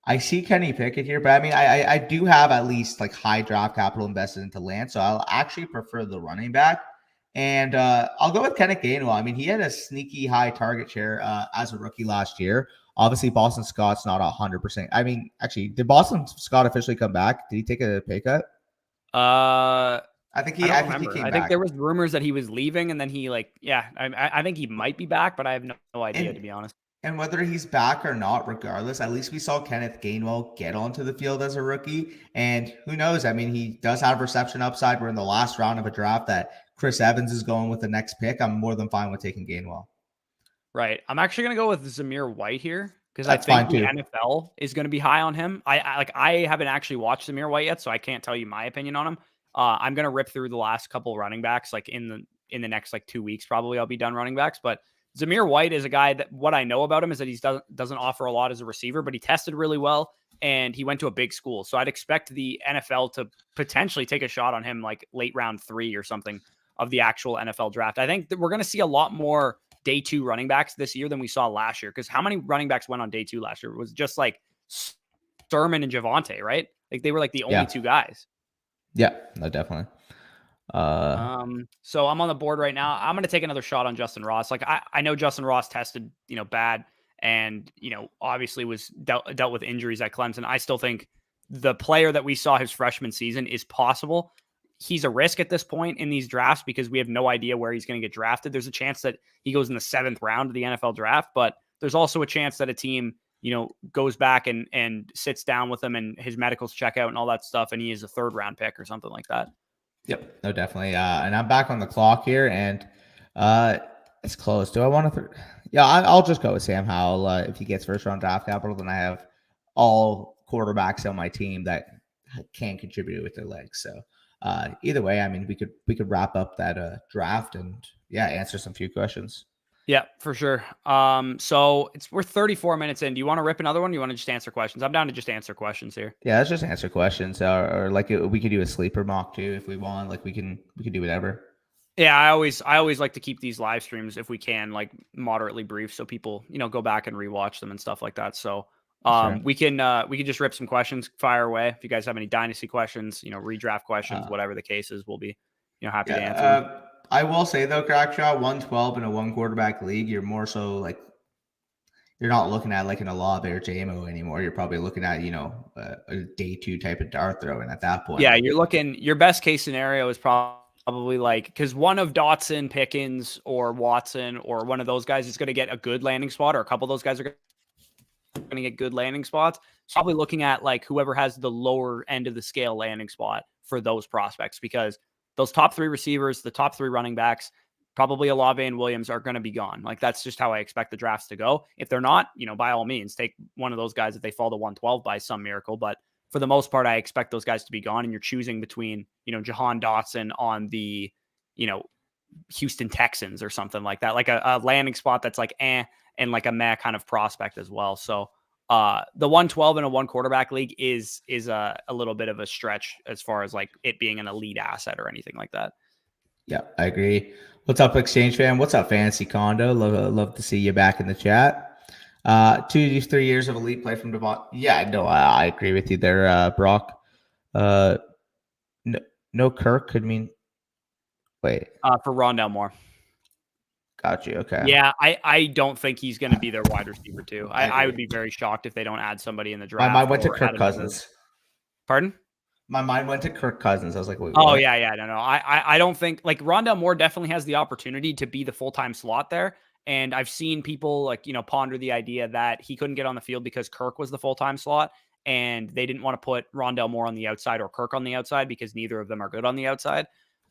I see Kenny Pickett here, but I mean, I do have at least like high draft capital invested into Lance, so I'll actually prefer the running back. And I'll go with Kenneth Gainwell. I mean, he had a sneaky high target share as a rookie last year. Obviously, Boston Scott's not 100%. I mean, actually, did Boston Scott officially come back? Did he take a pay cut? I think he came back. I think there was rumors that he was leaving, and then he I think he might be back, but I have no idea, to be honest. And whether he's back or not, regardless, at least we saw Kenneth Gainwell get onto the field as a rookie. And who knows? I mean, he does have reception upside. We're in the last round of a draft that Chris Evans is going with the next pick. I'm more than fine with taking Gainwell. Right. I'm actually going to go with Zamir White here because I think the NFL is going to be high on him. I haven't actually watched Zamir White yet, so I can't tell you my opinion on him. I'm going to rip through the last couple running backs, like in the next like 2 weeks, probably I'll be done running backs. But Zamir White is a guy that what I know about him is that he doesn't offer a lot as a receiver, but he tested really well and he went to a big school. So I'd expect the NFL to potentially take a shot on him like late round 3 or something of the actual NFL draft. I think that we're going to see a lot more day 2 running backs this year than we saw last year. Because how many running backs went on day 2 last year? It was just like Sermon and Javonte, right? Like they were like the only 2 guys. Yeah, no, definitely. So I'm on the board right now. I'm going to take another shot on Justin Ross. Like I know Justin Ross tested, bad and, obviously was dealt with injuries at Clemson. I still think the player that we saw his freshman season is possible. He's a risk at this point in these drafts because we have no idea where he's going to get drafted. There's a chance that he goes in the 7th round of the NFL draft, but there's also a chance that a team, goes back and sits down with him and his medicals check out and all that stuff. And he is a 3rd round pick or something like that. Yep. No, definitely. And I'm back on the clock here and it's close. Do I want to? I'll just go with Sam Howell. If he gets first round draft capital, then I have all quarterbacks on my team that can contribute with their legs. So either way, I mean, we could wrap up that draft and answer some few questions. Yeah, for sure. So we're 34 minutes in. Do you want to rip another one? Or do you want to just answer questions? I'm down to just answer questions here. Yeah, let's just answer questions, or like we could do a sleeper mock too if we want. Like we can do whatever. Yeah, I always like to keep these live streams if we can, like moderately brief, so people go back and rewatch them and stuff like that. So Sure. We can just rip some questions, fire away. If you guys have any dynasty questions, redraft questions, whatever the case is, we'll be, happy to answer them. I will say though, Crackshaw, 112 in a one quarterback league, you're more so like, you're not looking at like an Olave or JMO anymore. You're probably looking at, a day 2 type of dart throwing at that point. Yeah, you're looking, your best case scenario is probably like, because one of Dotson, Pickens, or Watson, or one of those guys is going to get a good landing spot, or a couple of those guys are going to get good landing spots. So probably looking at like whoever has the lower end of the scale landing spot for those prospects, because those top 3 receivers, the top 3 running backs, probably Olave and Williams are going to be gone. Like that's just how I expect the drafts to go. If they're not, by all means, take one of those guys if they fall to 112 by some miracle. But for the most part, I expect those guys to be gone. And you're choosing between, Jahan Dotson on the, Houston Texans or something like that, like a landing spot that's like and like a meh kind of prospect as well. So the 112 in a one quarterback league is a little bit of a stretch as far as like it being an elite asset or anything like that. Yeah, I agree. What's up, Exchange Fan? What's up, Fantasy Condo? Love to see you back in the chat. 2 to 3 years of elite play from Devon. Yeah, no, I agree with you there, Brock. No Kirk could mean. Wait. For Rondale Moore. Got you. Okay. Yeah, I don't think he's going to be their wide receiver too. I would be very shocked if they don't add somebody in the draft. My mind went to Kirk Cousins. Pardon? My mind went to Kirk Cousins. I was like, wait, oh, what? yeah. No. I don't think like Rondale Moore definitely has the opportunity to be the full-time slot there. And I've seen people like, ponder the idea that he couldn't get on the field because Kirk was the full-time slot and they didn't want to put Rondale Moore on the outside or Kirk on the outside because neither of them are good on the outside.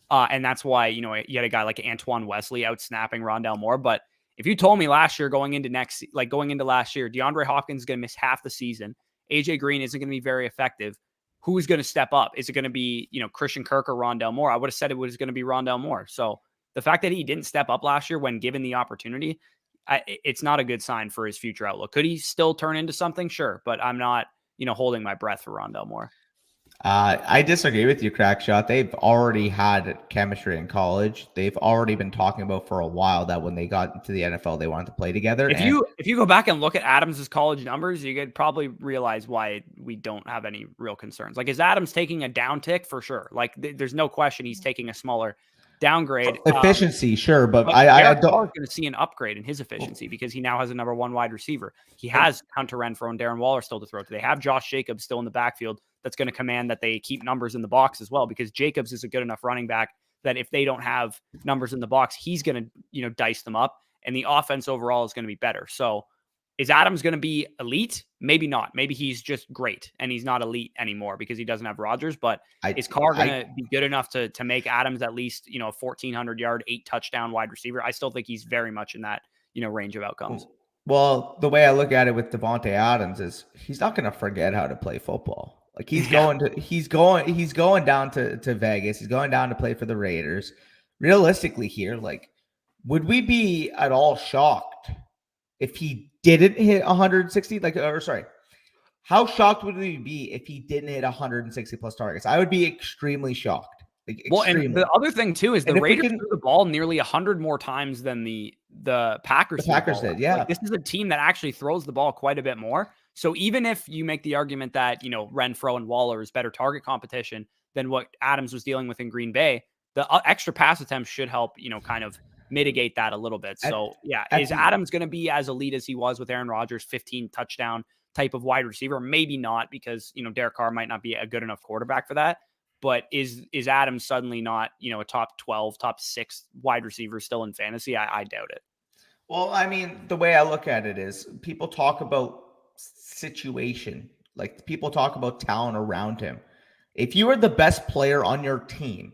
And that's why, you had a guy like Antoine Wesley out snapping Rondale Moore. But if you told me last year going into last year, DeAndre Hopkins is going to miss half the season. AJ Green isn't going to be very effective. Who is going to step up? Is it going to be, Christian Kirk or Rondale Moore? I would have said it was going to be Rondale Moore. So the fact that he didn't step up last year when given the opportunity, it's not a good sign for his future outlook. Could he still turn into something? Sure. But I'm not, holding my breath for Rondale Moore. I disagree with you, Crackshot. They've already had chemistry in college. They've already been talking about for a while that when they got into the NFL, they wanted to play together. If you go back and look at Adams' college numbers, you could probably realize why we don't have any real concerns. Like, is Adams taking a downtick? For sure. Like, there's no question he's taking a smaller downgrade. Efficiency, sure, but I don't. Going to see an upgrade in his efficiency because he now has a number 1 wide receiver. He has Hunter Renfrow and Darren Waller still to throw to. They have Josh Jacobs still in the backfield. That's going to command that they keep numbers in the box as well, because Jacobs is a good enough running back that if they don't have numbers in the box, he's going to, dice them up, and the offense overall is going to be better. So is Adams going to be elite? Maybe not. Maybe he's just great and he's not elite anymore because he doesn't have Rodgers, but is Carr going to be good enough to make Adams at least, a 1,400 yard, 8 touchdown wide receiver? I still think he's very much in that, range of outcomes. Well, the way I look at it with Devante Adams is he's not going to forget how to play football. Like he's going down to Vegas. He's going down to play for the Raiders. Realistically here, like, would we be at all shocked if he didn't hit 160? How shocked would we be if he didn't hit 160 plus targets? I would be extremely shocked. And the other thing too is the Raiders threw the ball nearly 100 more times than the Packers. The Packers did, yeah. Like, this is a team that actually throws the ball quite a bit more. So even if you make the argument that, Renfrow and Waller is better target competition than what Adams was dealing with in Green Bay, the extra pass attempts should help, kind of mitigate that a little bit. So is Adams going to be as elite as he was with Aaron Rodgers, 15 touchdown type of wide receiver? Maybe not, because, Derek Carr might not be a good enough quarterback for that. But is Adams suddenly not, a top 12, top 6 wide receiver still in fantasy? I doubt it. Well, I mean, the way I look at it is people talk about situation. Like, people talk about talent around him. If you are the best player on your team,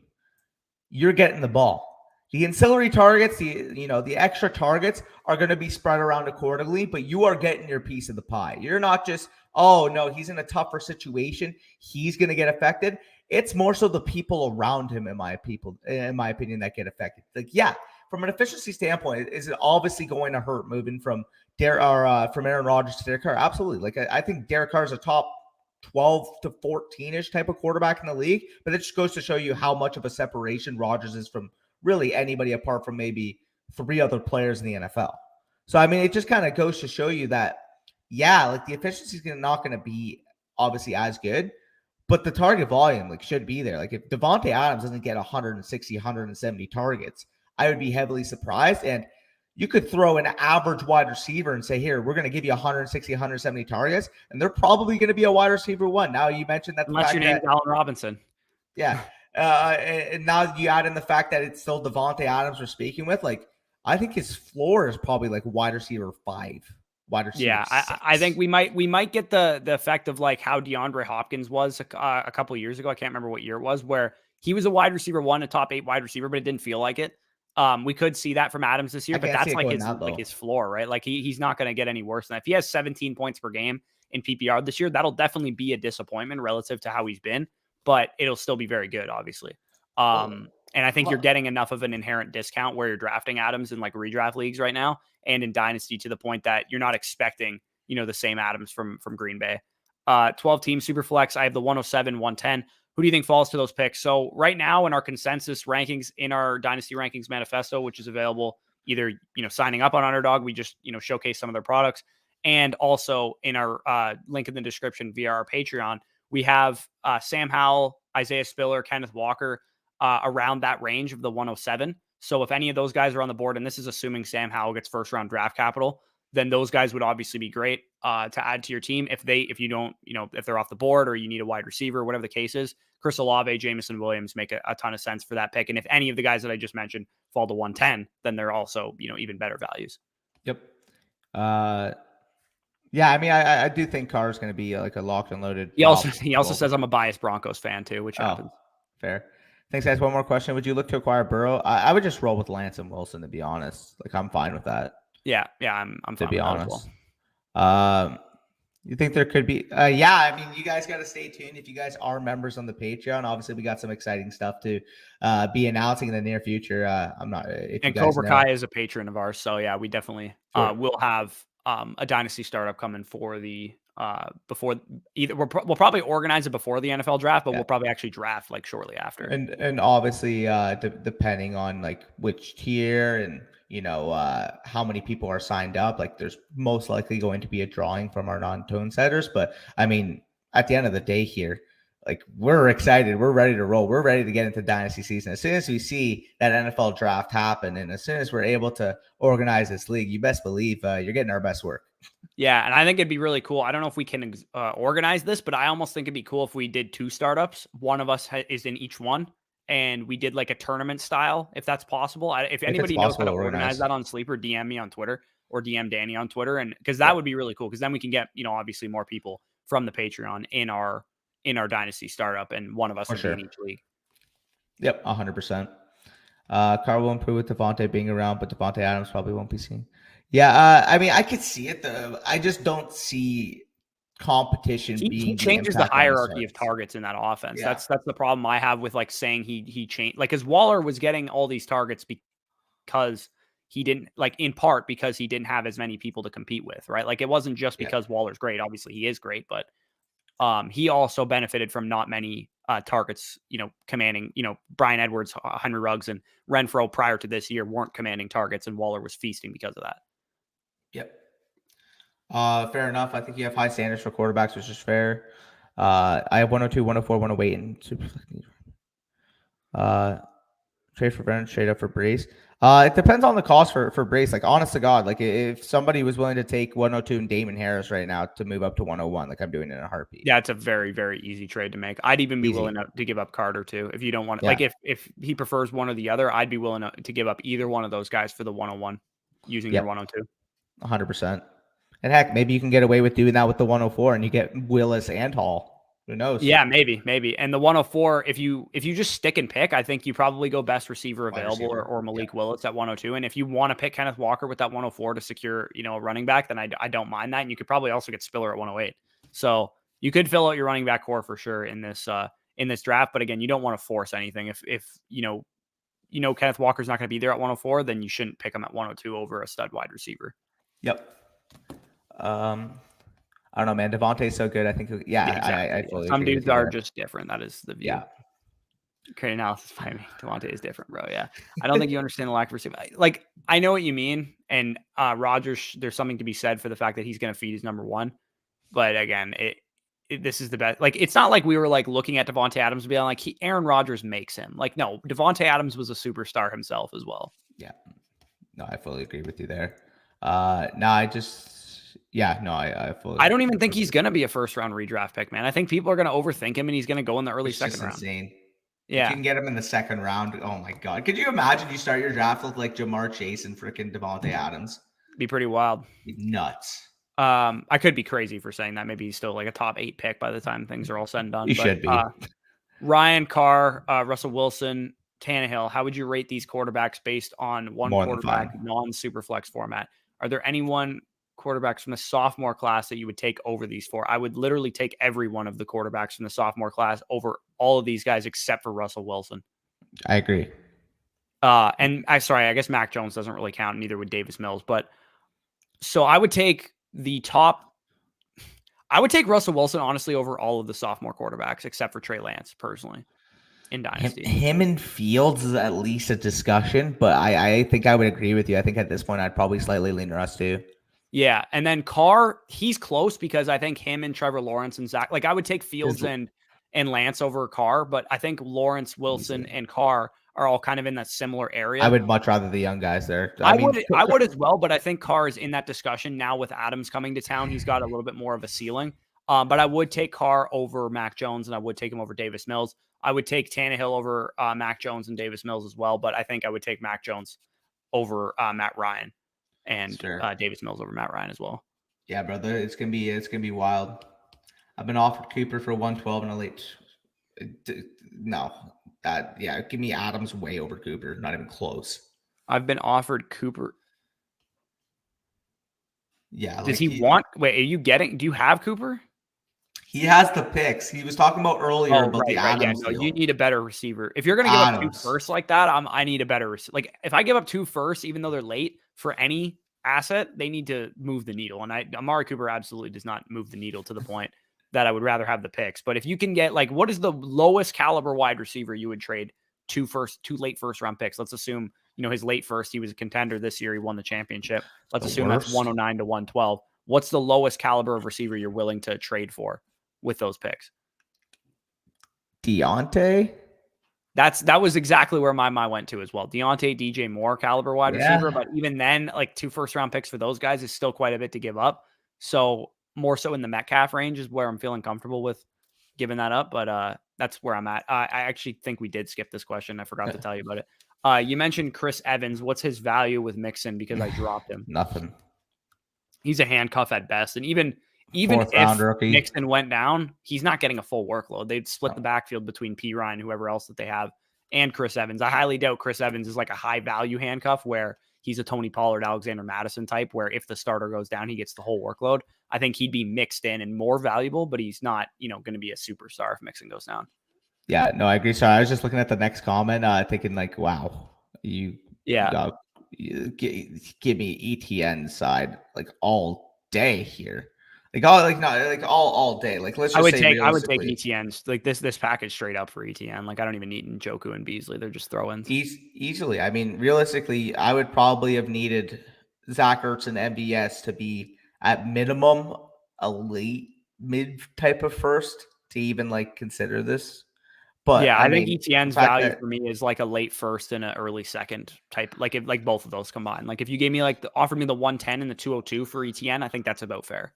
you're getting the ball. The ancillary targets, the extra targets are going to be spread around accordingly, but you are getting your piece of the pie. You're not just, oh no, he's in a tougher situation, he's going to get affected. It's more so the people around him, in my opinion, that get affected. Like, yeah, from an efficiency standpoint, is it obviously going to hurt moving from Aaron Rodgers to Derek Carr? Absolutely. Like, I think Derek Carr is a top 12 to 14-ish type of quarterback in the league, but it just goes to show you how much of a separation Rodgers is from really anybody apart from maybe 3 other players in the NFL. So, I mean, it just kind of goes to show you that yeah, like the efficiency is not going to be obviously as good, but the target volume like should be there. Like if Devante Adams doesn't get 160, 170 targets, I would be heavily surprised. And you could throw an average wide receiver and say, here, we're going to give you 160, 170 targets, and they're probably going to be a wide receiver one. Now you mentioned that unless your name's Allen Robinson. Yeah. And now you add in the fact that it's still Devante Adams we're speaking with. Like, I think his floor is probably like wide receiver 5, wide receiver Yeah, 6. I think we might get the effect of like how DeAndre Hopkins was a couple of years ago. I can't remember what year it was, where he was a wide receiver 1, a top 8 wide receiver, but it didn't feel like it. We could see that from Adams this year, but that's like his floor, right? Like he's not going to get any worse than that. If he has 17 points per game in PPR this year, that'll definitely be a disappointment relative to how he's been, but it'll still be very good, obviously. And I think you're getting enough of an inherent discount where you're drafting Adams in like redraft leagues right now and in Dynasty to the point that you're not expecting, the same Adams from Green Bay. 12 team super flex. I have the 107, 110. Who do you think falls to those picks? So right now in our consensus rankings, in our Dynasty Rankings Manifesto, which is available either, signing up on Underdog, we just, showcase some of their products. And also in our link in the description via our Patreon, we have Sam Howell, Isaiah Spiller, Kenneth Walker, around that range of the 107. So if any of those guys are on the board, and this is assuming Sam Howell gets first round draft capital, then those guys would obviously be great to add to your team. If they're off the board or you need a wide receiver, whatever the case is, Chris Olave, Jameson Williams make a ton of sense for that pick. And if any of the guys that I just mentioned fall to 110, then they're also, even better values. Yep. Yeah, I mean, I do think Carr is going to be like a locked and loaded. He also says I'm a biased Broncos fan too, which happens. Fair. Thanks, guys. One more question. Would you look to acquire Burrow? I would just roll with Lance and Wilson, to be honest. Like, I'm fine with that. Yeah, I'm fine to be honest. You think there could be? Yeah, I mean, you guys got to stay tuned. If you guys are members on the Patreon, obviously we got some exciting stuff to be announcing in the near future. I'm not. And Cobra Kai is a patron of ours, so yeah, we definitely will have a Dynasty startup coming for the before either we'll probably organize it before the NFL draft, but we'll probably actually draft like shortly after. And obviously depending on like which tier and how many people are signed up, like there's most likely going to be a drawing from our non-tone setters. But I mean, at the end of the day here, like we're excited, we're ready to roll, we're ready to get into Dynasty season. As soon as we see that NFL draft happen, and as soon as we're able to organize this league, you best believe you're getting our best work. Yeah, and I think it'd be really cool. I don't know if we can organize this, but I almost think it'd be cool if we did 2 startups. One of us is in each one, and we did like a tournament style, if that's possible. If anybody knows how to organize that on Sleeper, DM me on Twitter or DM Danny on Twitter, and because that would be really cool. Because then we can get obviously more people from the Patreon in our Dynasty startup, and one of us will be in each league. Yep, 100%. Carr will improve with Devante being around, but Devante Adams probably won't be seen. Yeah, I mean, I could see it though. I just don't see competition being. He changes the hierarchy of targets in that offense. Yeah. That's the problem I have with like saying he changed. Like, because Waller was getting all these targets because he didn't, like, in part because he didn't have as many people to compete with, right? Like, it wasn't just because Waller's great. Obviously, he is great, but he also benefited from not many targets, commanding, Bryan Edwards, Henry Ruggs, and Renfro prior to this year weren't commanding targets, and Waller was feasting because of that. Yep. Fair enough. I think you have high standards for quarterbacks, which is fair. I have 102, 104, 108, and super. Trade for Brennan, trade up for Brace. It depends on the cost for Brace. Like, honest to God, like if somebody was willing to take 102 and Damon Harris right now to move up to 101, like I'm doing it in a heartbeat. Yeah, it's a very, very easy trade to make. I'd even be willing to give up Carter too. If you don't want like if he prefers one or the other, I'd be willing to give up either one of those guys for the 101 using your 102. 100%. And heck, maybe you can get away with doing that with the 104 and you get Willis and Hall. Who knows? Yeah, maybe. And the 104, if you just stick and pick, I think you probably go best receiver available or Malik Willis at 102. And if you want to pick Kenneth Walker with that 104 to secure, a running back, then I don't mind that. And you could probably also get Spiller at 108. So you could fill out your running back core for sure in this draft. But again, you don't want to force anything. If Kenneth Walker's not going to be there at 104, then you shouldn't pick him at 102 over a stud wide receiver. Yep. I don't know, man. Devante's so good. I think, exactly. I fully Some dudes are just different. That is the view. Yeah. Great analysis by me. Devante is different, bro. Yeah. I don't think you understand the lack of receiver. Like, I know what you mean. And Rodgers, there's something to be said for the fact that he's going to feed his number one. But again, this is the best. Like, it's not like we were like looking at Devante Adams and being like, Aaron Rodgers makes him. Like, no, Devante Adams was a superstar himself as well. Yeah. No, I fully agree with you there. I fully. I don't even think he's going to be a first round redraft pick, man. I think people are going to overthink him and he's going to go in the early second round. Insane. Yeah. If you can get him in the second round, oh my God. Could you imagine you start your draft with like Jamar Chase and freaking Devante Adams? Be pretty wild. Be nuts. I could be crazy for saying that. Maybe he's still like a top 8 pick by the time things are all said and done. He should be. Ryan, Carr, Russell Wilson, Tannehill. How would you rate these quarterbacks based on one quarterback non-superflex format? Are there anyone quarterbacks from the sophomore class that you would take over these four? I would literally take every one of the quarterbacks from the sophomore class over all of these guys except for Russell Wilson. I agree. And I guess Mac Jones doesn't really count, neither would Davis Mills. But so I would take Russell Wilson, honestly, over all of the sophomore quarterbacks, except for Trey Lance, personally, in Dynasty. Him and Fields is at least a discussion, but I think I would agree with you. I think at this point, I'd probably slightly lean Russ too. Yeah, and then Carr, he's close because I think him and Trevor Lawrence and Zach, like I would take Fields and Lance over Carr, but I think Lawrence, Wilson, and Carr are all kind of in that similar area. I would much rather the young guys there. I would as well, but I think Carr is in that discussion now with Adams coming to town. He's got a little bit more of a ceiling. But I would take Carr over Mac Jones, and I would take him over Davis Mills. I would take Tannehill over Mac Jones and Davis Mills as well, but I think I would take Mac Jones over Matt Ryan and Davis Mills over Matt Ryan as well. Yeah, brother, it's gonna be wild. I've been offered Cooper for 112 and a late. Give me Adams way over Cooper. Not even close. I've been offered Cooper. Yeah. Does he want? Wait, do you have Cooper? He has the picks. He was talking about earlier about the Adams. Yeah, no, you need a better receiver. If you're going to give up 2 firsts like that, I need a better receiver. Like if I give up 2 firsts, even though they're late for any asset, they need to move the needle. And Amari Cooper absolutely does not move the needle to the point that I would rather have the picks. But if you can get what is the lowest caliber wide receiver you would trade 2 late first round picks? Let's assume, his late first, he was a contender this year. He won the championship. Let's assume that's 109 to 112. What's the lowest caliber of receiver you're willing to trade for with those picks? Deontay? That was exactly where my mind went to as well. Deontay, DJ Moore caliber wide receiver. But even then, 2 first round picks for those guys is still quite a bit to give up. So more so in the Metcalf range is where I'm feeling comfortable with giving that up. But that's where I'm at. I actually think we did skip this question. I forgot to tell you about it. You mentioned Chris Evans. What's his value with Mixon? Because I dropped him. Nothing. He's a handcuff at best. And even if Mixon went down, he's not getting a full workload. They'd split the backfield between P. Ryan, whoever else that they have, and Chris Evans. I highly doubt Chris Evans is like a high value handcuff where he's a Tony Pollard, Alexander Madison type, where if the starter goes down, he gets the whole workload. I think he'd be mixed in and more valuable, but he's not, going to be a superstar if Mixon goes down. Yeah, no, I agree. Sorry, I was just looking at the next comment, thinking wow, give me ETN side all day here, all day. Let's just I would take ETNs this package straight up for ETN. I don't even need Njoku and Beasley. They're just throw-ins. Easily. I mean, realistically, I would probably have needed Zach Ertz and MVS to be at minimum a late mid type of first to even consider this. But yeah, I think ETN's value for me is a late first and an early second type. If both of those combined, if you gave me offered me the 110 and the 202 for ETN, I think that's about fair.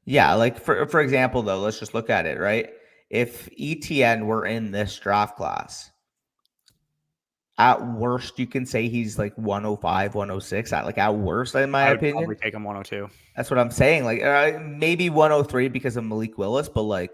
Yeah, for example though, let's just look at it, right? If ETN were in this draft class, at worst you can say he's 105, 106. At worst, in my opinion, probably take him 102. That's what I'm saying. Maybe 103 because of Malik Willis, but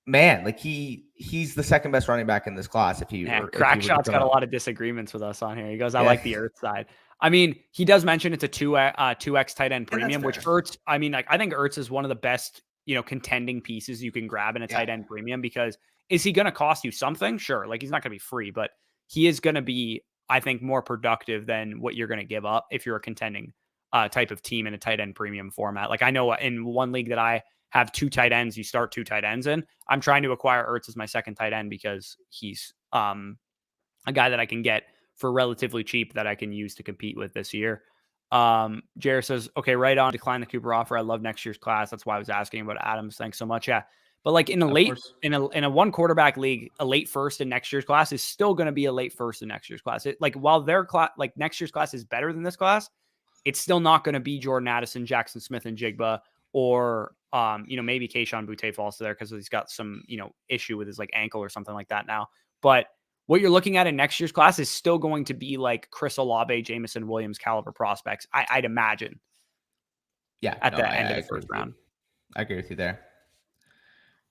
man, he's the second best running back in this class. Crackshot's got a lot of disagreements with us on here. He goes, I like the Earth side. I mean, he does mention it's a 2x tight end premium, which Ertz, I think Ertz is one of the best, contending pieces you can grab in a tight end premium, because is he going to cost you something? Sure. He's not going to be free, but he is going to be, I think, more productive than what you're going to give up if you're a contending type of team in a tight end premium format. I know in one league that I have 2 tight ends, you start 2 tight ends in. I'm trying to acquire Ertz as my second tight end because he's a guy that I can get for relatively cheap that I can use to compete with this year. Jared says, okay, right on. Decline the Cooper offer. I love next year's class. That's why I was asking about Adams. Thanks so much. Yeah. But like in a one quarterback league, a late first in next year's class is still going to be a late first in next year's class. While their class, like next year's class is better than this class, it's still not going to be Jordan Addison, Jackson Smith, and Jigba, or maybe Keyshawn Boutte falls to there because he's got some issue with his like ankle or something like that now. But what you're looking at in next year's class is still going to be like Chris Olave, Jameson Williams caliber prospects, I'd imagine. Yeah, at the end of the first round. I agree with you there.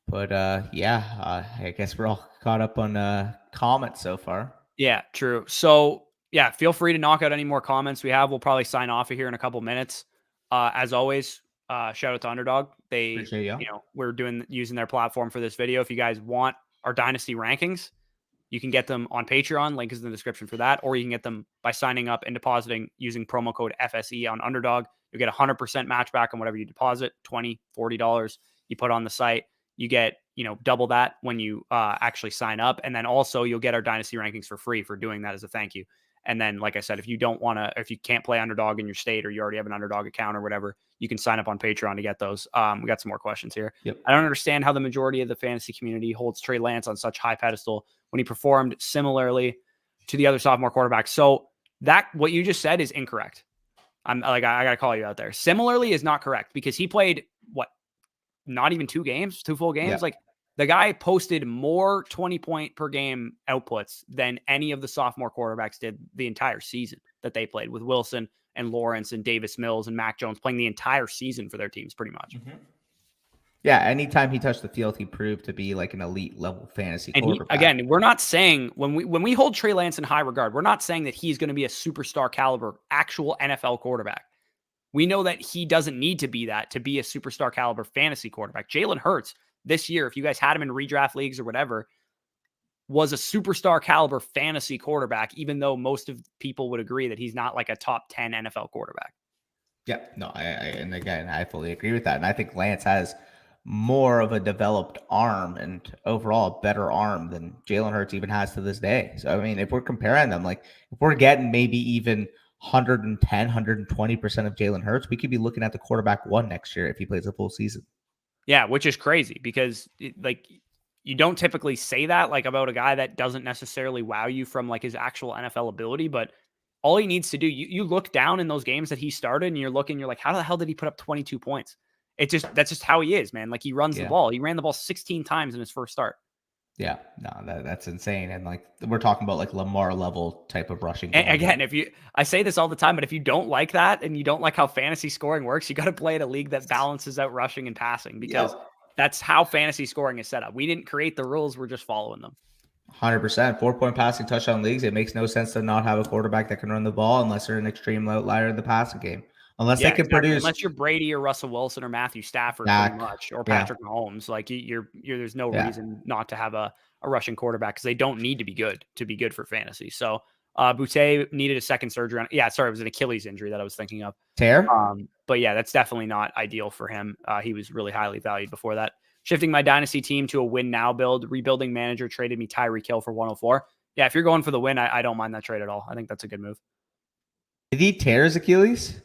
But I guess we're all caught up on comments so far. Yeah, true. So yeah, feel free to knock out any more comments we have. We'll probably sign off of here in a couple minutes. As always, shout out to Underdog. We're using their platform for this video. If you guys want our Dynasty rankings, you can get them on Patreon. Link is in the description for that. Or you can get them by signing up and depositing using promo code FSE on Underdog. You'll get 100% match back on whatever you deposit, $20, $40 you put on the site. You get, double that when you actually sign up. And then also you'll get our Dynasty rankings for free for doing that as a thank you. And then, like I said, if you can't play Underdog in your state or you already have an Underdog account or whatever, you can sign up on Patreon to get those. We got some more questions here. Yep. I don't understand how the majority of the fantasy community holds Trey Lance on such high pedestal when he performed similarly to the other sophomore quarterbacks. So what you just said is incorrect. I got to call you out there. Similarly is not correct because he played not even 2 full games. Yeah. Like the guy posted more 20-point per game outputs than any of the sophomore quarterbacks did the entire season that they played, with Wilson and Lawrence and Davis Mills and Mac Jones playing the entire season for their teams pretty much. Mm-hmm. Yeah, anytime he touched the field, he proved to be like an elite level fantasy quarterback. Again, we're not saying when we hold Trey Lance in high regard, we're not saying that he's going to be a superstar caliber actual NFL quarterback. We know that he doesn't need to be that to be a superstar caliber fantasy quarterback. Jalen Hurts this year, if you guys had him in redraft leagues or whatever, was a superstar caliber fantasy quarterback, even though most of people would agree that he's not like a top 10 NFL quarterback. Yeah, no, and again, I fully agree with that. And I think Lance has more of a developed arm and overall a better arm than Jalen Hurts even has to this day. So, I mean, if we're comparing them, like if we're getting maybe even 110, 120% of Jalen Hurts, we could be looking at the quarterback 1 next year if he plays a full season. Yeah, which is crazy because you don't typically say that like about a guy that doesn't necessarily wow you from like his actual NFL ability, but all he needs to do, you look down in those games that he started and you're like, how the hell did he put up 22 points? That's just how he is, man. Like he runs the ball. He ran the ball 16 times in his first start. Yeah, no, that's insane. And like we're talking about like Lamar level type of rushing. And again, I say this all the time, but if you don't like that and you don't like how fantasy scoring works, you got to play in a league that balances out rushing and passing because that's how fantasy scoring is set up. We didn't create the rules. We're just following them. 100%. 4-point passing touchdown leagues. It makes no sense to not have a quarterback that can run the ball unless they're an extreme outlier in the passing game. Unless they can produce, unless you're Brady or Russell Wilson or Matthew Stafford, pretty much, or Patrick Mahomes, like you're there's no reason not to have a rushing quarterback because they don't need to be good for fantasy. So Boutte needed a second surgery on. Yeah, sorry, it was an Achilles injury that I was thinking of. Tear. But yeah, that's definitely not ideal for him. He was really highly valued before that. Shifting my dynasty team to a win now build. Rebuilding manager traded me Tyreek Hill for 104. Yeah, if you're going for the win, I don't mind that trade at all. I think that's a good move. Did he tear his Achilles?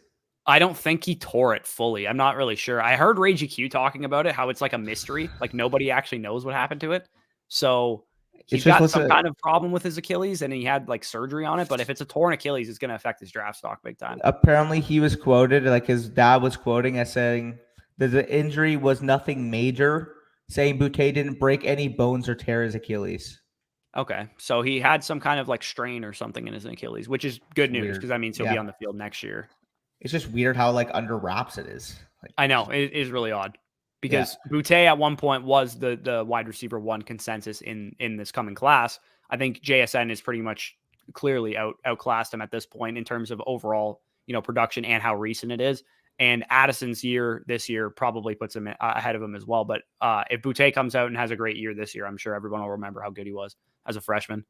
I don't think he tore it fully. I'm not really sure. I heard Ray GQ talking about it, how it's like a mystery. Like nobody actually knows what happened to it. So he's got some kind of problem with his Achilles and he had like surgery on it. But if it's a torn Achilles, it's going to affect his draft stock big time. Apparently he was quoted, like his dad was quoting as saying that the injury was nothing major, saying Boutte didn't break any bones or tear his Achilles. Okay. So he had some kind of like strain or something in his Achilles, which is good news because that means he'll be on the field next year. It's just weird how like under wraps it is. Like, I know it is really odd because Boutte at one point was the wide receiver 1 consensus in this coming class. I think JSN is pretty much clearly outclassed him at this point in terms of overall, production and how recent it is. And Addison's year this year probably puts him ahead of him as well. But if Boutte comes out and has a great year this year, I'm sure everyone will remember how good he was as a freshman.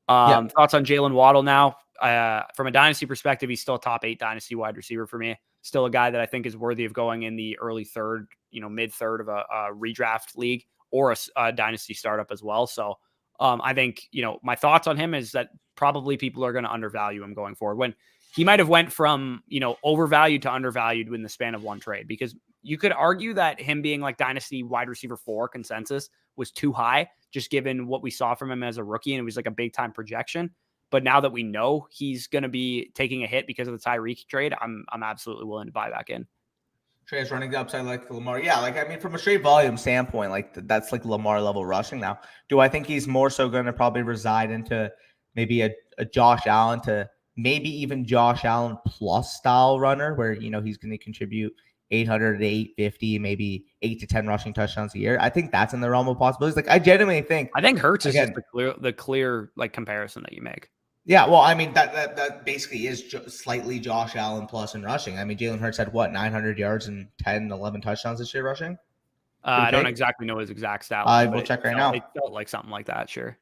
Thoughts on Jalen Waddle now? From a dynasty perspective, he's still a top 8 dynasty wide receiver for me. Still a guy that I think is worthy of going in the early third, mid third of a redraft league or a dynasty startup as well. So I think, my thoughts on him is that probably people are going to undervalue him going forward. he might have went from, overvalued to undervalued in the span of one trade, because you could argue that him being like Dynasty wide receiver 4 consensus was too high, just given what we saw from him as a rookie. And it was like a big time projection. But now that we know he's going to be taking a hit because of the Tyreek trade, I'm absolutely willing to buy back in. Trey's running the upside like Lamar. Yeah, from a straight volume standpoint, that's like Lamar level rushing now. Do I think he's more so going to probably reside into maybe a Josh Allen to maybe even Josh Allen plus style runner where, he's going to contribute 800 to 850, maybe 8 to 10 rushing touchdowns a year? I think that's in the realm of possibilities. Like, I genuinely think. I think Hurts is just the clear like comparison that you make. Yeah, well, that basically is slightly Josh Allen plus in rushing. Jalen Hurts had 900 yards and 10, 11 touchdowns this year rushing? I don't exactly know his exact stat. We'll check right now. It felt like something like that, sure.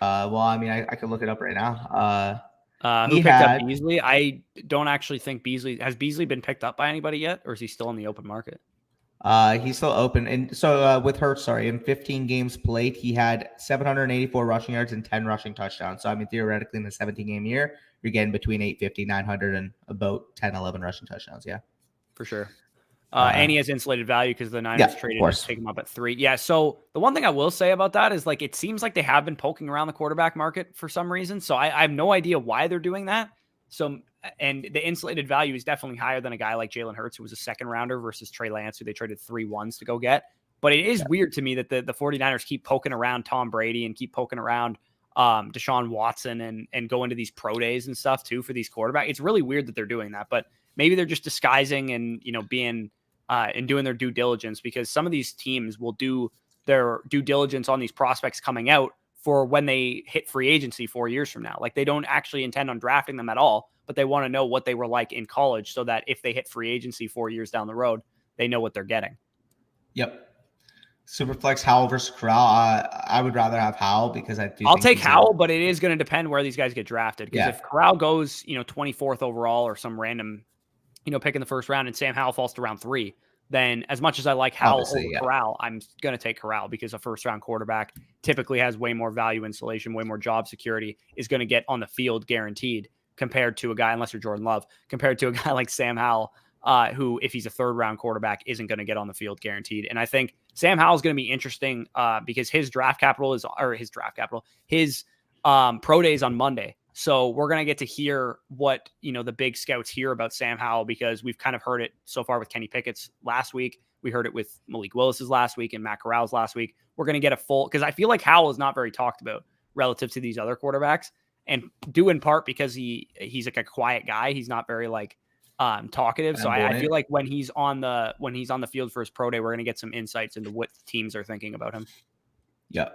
I could look it up right now. Who picked up Beasley? I don't actually think has Beasley been picked up by anybody yet, or is he still in the open market? He's still open. And so with Hurts, in 15 games played, he had 784 rushing yards and 10 rushing touchdowns. So, theoretically in the 17-game year, you're getting between 850, 900 and about 10, 11 rushing touchdowns. Yeah, for sure. And he has insulated value because the Niners traded to take him up at 3. Yeah. So the one thing I will say about that is it seems like they have been poking around the quarterback market for some reason. So I have no idea why they're doing that. So, and the insulated value is definitely higher than a guy like Jalen Hurts, who was a second rounder, versus Trey Lance, who they traded 3 1s to go get. But it is weird to me that the 49ers keep poking around Tom Brady and keep poking around Deshaun Watson and go into these pro days and stuff too for these quarterbacks. It's really weird that they're doing that, but maybe they're just disguising and, being and doing their due diligence, because some of these teams will do their due diligence on these prospects coming out for when they hit free agency 4 years from now. Like, they don't actually intend on drafting them at all, but they want to know what they were like in college so that if they hit free agency 4 years down the road, they know what they're getting. Yep. Superflex Howell versus Corral. I would rather have Howell because I'll take Howell, but it is going to depend where these guys get drafted. Because if Corral goes, 24th overall or some random, pick in the first round, and Sam Howell falls to round 3, then as much as I like Howell over Corral, I'm going to take Corral, because a first-round quarterback typically has way more value insulation, way more job security, is going to get on the field guaranteed, compared to a guy, unless you're Jordan Love, compared to a guy like Sam Howell, who, if he's a third-round quarterback, isn't going to get on the field guaranteed. And I think Sam Howell is going to be interesting because his pro day is on Monday. So we're going to get to hear what, the big scouts hear about Sam Howell, because we've kind of heard it so far with Kenny Pickett's last week. We heard it with Malik Willis's last week and Matt Corral's last week. We're going to get a full, because I feel like Howell is not very talked about relative to these other quarterbacks, and due in part because he's like a quiet guy. He's not very talkative. So I feel like when he's on the field for his pro day, we're going to get some insights into what teams are thinking about him. Yeah.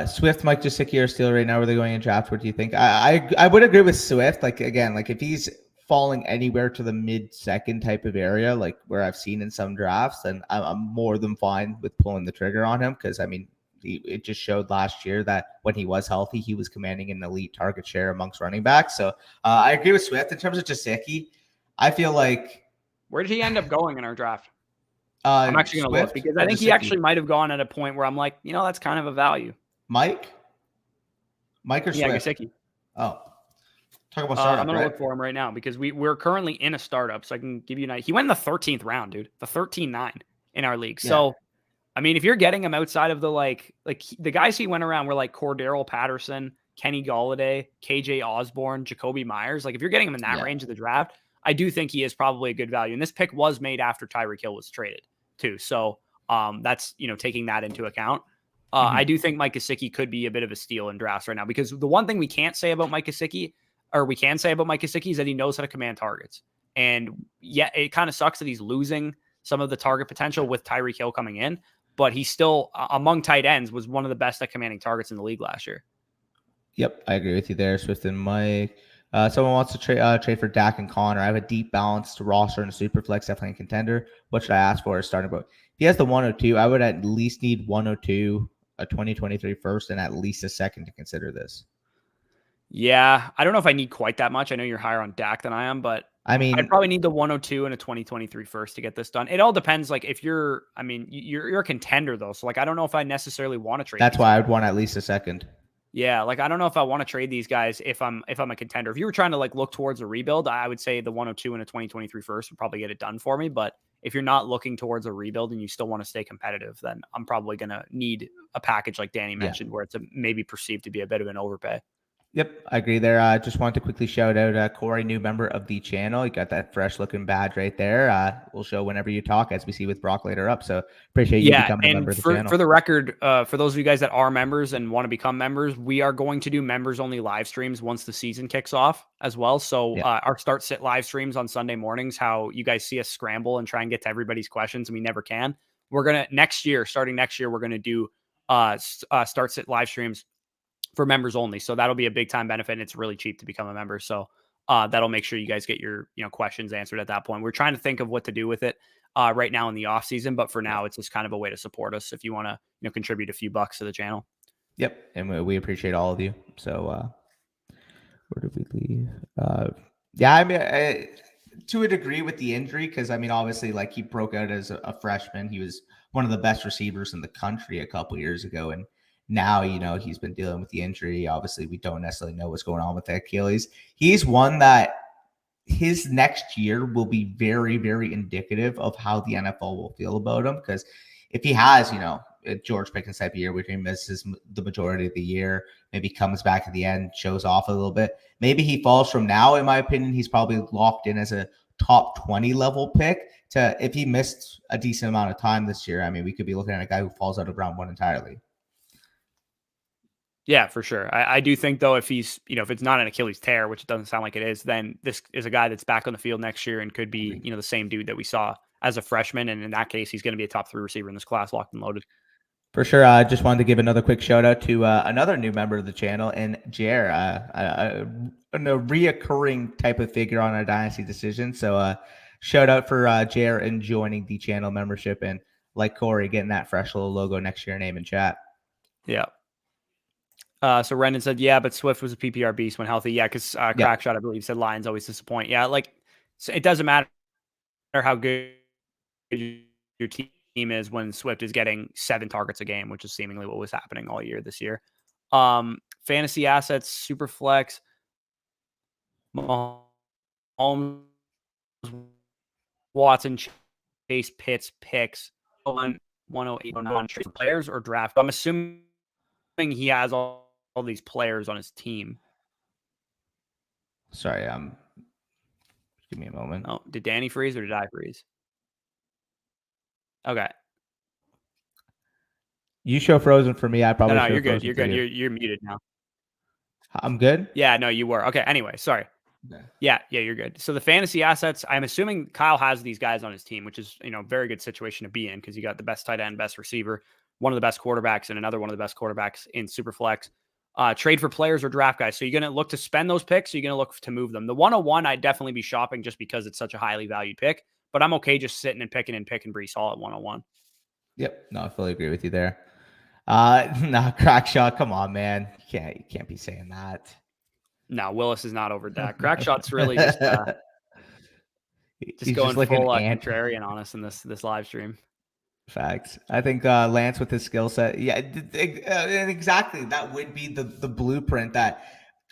Swift, Mike Gesicki are still right now. Where they're going in draft? What do you think? I would agree with Swift. If he's falling anywhere to the mid-second type of area, like where I've seen in some drafts, then I'm more than fine with pulling the trigger on him, because it just showed last year that when he was healthy, he was commanding an elite target share amongst running backs. So I agree with Swift. In terms of Gesicki, I feel like, where did he end up going in our draft? I'm actually going to look, because I think he actually might have gone at a point where I'm like, that's kind of a value. Mike or Swift? Yeah, Gesicki. Oh, talk about startup. I'm going to look for him right now, because we're currently in a startup, so I can give you an idea. He went in the 13th round, dude. The 13-9 in our league. Yeah. So, if you're getting him outside of the like the guys he went around were like Cordero Patterson, Kenny Golladay, KJ Osborne, Jacoby Myers. Like, if you're getting him in that range of the draft, I do think he is probably a good value. And this pick was made after Tyreek Hill was traded too. So that's, taking that into account. I do think Mike Gesicki could be a bit of a steal in drafts right now, because the one thing we can say about Mike Gesicki is that he knows how to command targets. And it kind of sucks that he's losing some of the target potential with Tyreek Hill coming in, but he's still among tight ends was one of the best at commanding targets in the league last year. Yep. I agree with you there, Swift and Mike. Someone wants to trade for Dak and Connor. I have a deep balanced roster and a super flex, definitely a contender. What should I ask for? Starting about, if he has the 102, I would at least need 102, a 2023 first, and at least a second to consider this. Yeah, I don't know if I need quite that much. I know you're higher on Dak than I am, but I'd probably need the 102 and a 2023 first to get this done. It all depends. Like, if you're a contender though, so I don't know if I necessarily want to trade. That's why I would want at least a second. Yeah, like I don't know if I want to trade these guys if I'm a contender. If you were trying to like look towards a rebuild, I would say the 102 and a 2023 first would probably get it done for me. But if you're not looking towards a rebuild and you still want to stay competitive, then I'm probably gonna need a package like Danny Yeah. mentioned, where it's maybe perceived to be a bit of an overpay. Yep, I agree there. Just wanted to quickly shout out Corey, new member of the channel. You got that fresh looking badge right there. We'll show whenever you talk, as we see with Brock later up. So appreciate you Yeah, becoming a member and of the channel. for the record, for those of you guys that are members and want to become members, we are going to do members only live streams once the season kicks off as well. So Yeah. our start sit live streams on Sunday mornings, how you guys see us scramble and try and get to everybody's questions, and we never can. We're gonna starting next year, we're gonna do start sit live streams for members only. So that'll be a big time benefit, and it's really cheap to become a member. So that'll make sure you guys get your questions answered at that point. We're trying to think of what to do with it right now in the off season, but for now, it's just kind of a way to support us if you want to contribute a few bucks to the channel. Yep, and we appreciate all of you. So where did we leave? Yeah, I mean, to a degree with the injury, because I mean, obviously, like he broke out as a freshman. He was one of the best receivers in the country a couple years ago, and now he's been dealing with the injury. Obviously, we don't necessarily know what's going on with the Achilles. He's one that his next year will be very, very indicative of how the NFL will feel about him. Because if he has, a George Pickens type of year, where he misses the majority of the year, maybe comes back at the end, shows off a little bit, maybe he falls from now. In my opinion, he's probably locked in as a top 20 level pick. To if he missed a decent amount of time this year, I mean, we could be looking at a guy who falls out of round 1 entirely. Yeah, for sure. I do think though, if he's, if it's not an Achilles tear, which it doesn't sound like it is, then this is a guy that's back on the field next year and could be, the same dude that we saw as a freshman. And in that case, he's going to be a top 3 receiver in this class, locked and loaded. For sure. I just wanted to give another quick shout out to another new member of the channel, and Jer, a reoccurring type of figure on our Dynasty decision. So shout out for Jer and joining the channel membership, and like Corey, getting that fresh little logo next to your name in chat. Yeah. So Rendon said, yeah, but Swift was a PPR beast when healthy. Yeah, because Crackshot, I believe, said Lions always disappoint. Yeah, like so it doesn't matter how good your team is when Swift is getting 7 targets a game, which is seemingly what was happening all year this year. Fantasy assets, super flex, Mahomes, Watson, Chase, Pitts, picks, 108, 109 players or draft. I'm assuming he has all these players on his team. Sorry, give me a moment. Oh, did Danny freeze or did I freeze? Okay. You show frozen for me. I probably no, show you're good. frozen You're for good. you. You're muted now. I'm good. Yeah, no, you were. Okay. Anyway, sorry. Okay. Yeah, you're good. So the fantasy assets, I'm assuming Kyle has these guys on his team, which is, very good situation to be in because you got the best tight end, best receiver, one of the best quarterbacks, and another one of the best quarterbacks in Superflex. Trade for players or draft guys. So you're going to look to spend those picks, or you're going to look to move them. The 101, I'd definitely be shopping just because it's such a highly valued pick, but I'm okay just sitting and picking Breece Hall at 101. Yep. No, I fully agree with you there. No, Crackshot. Come on, man. You can't be saying that. No, Willis is not over that. Crackshot's really just going like full contrarian on us in this live stream. Facts. I think Lance with his skill set, yeah, and exactly that would be the blueprint that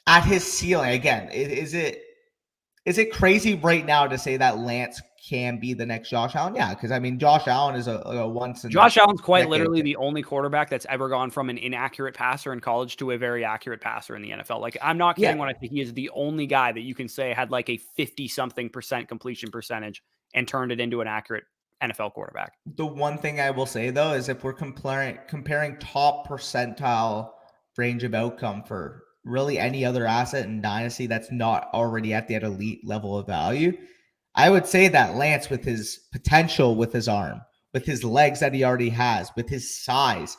at his ceiling. Again, is it crazy right now to say that Lance can be the next Josh Allen? Yeah, because I mean, Josh Allen is a once in Josh Allen's quite literally the only quarterback that's ever gone from an inaccurate passer in college to a very accurate passer in the NFL. Like, I'm not kidding when I think he is the only guy that you can say had like a 50-something% completion percentage and turned it into an accurate NFL quarterback. The one thing I will say though is if we're comparing top percentile range of outcome for really any other asset in Dynasty that's not already at that elite level of value, I would say that Lance, with his potential, with his arm, with his legs that he already has, with his size,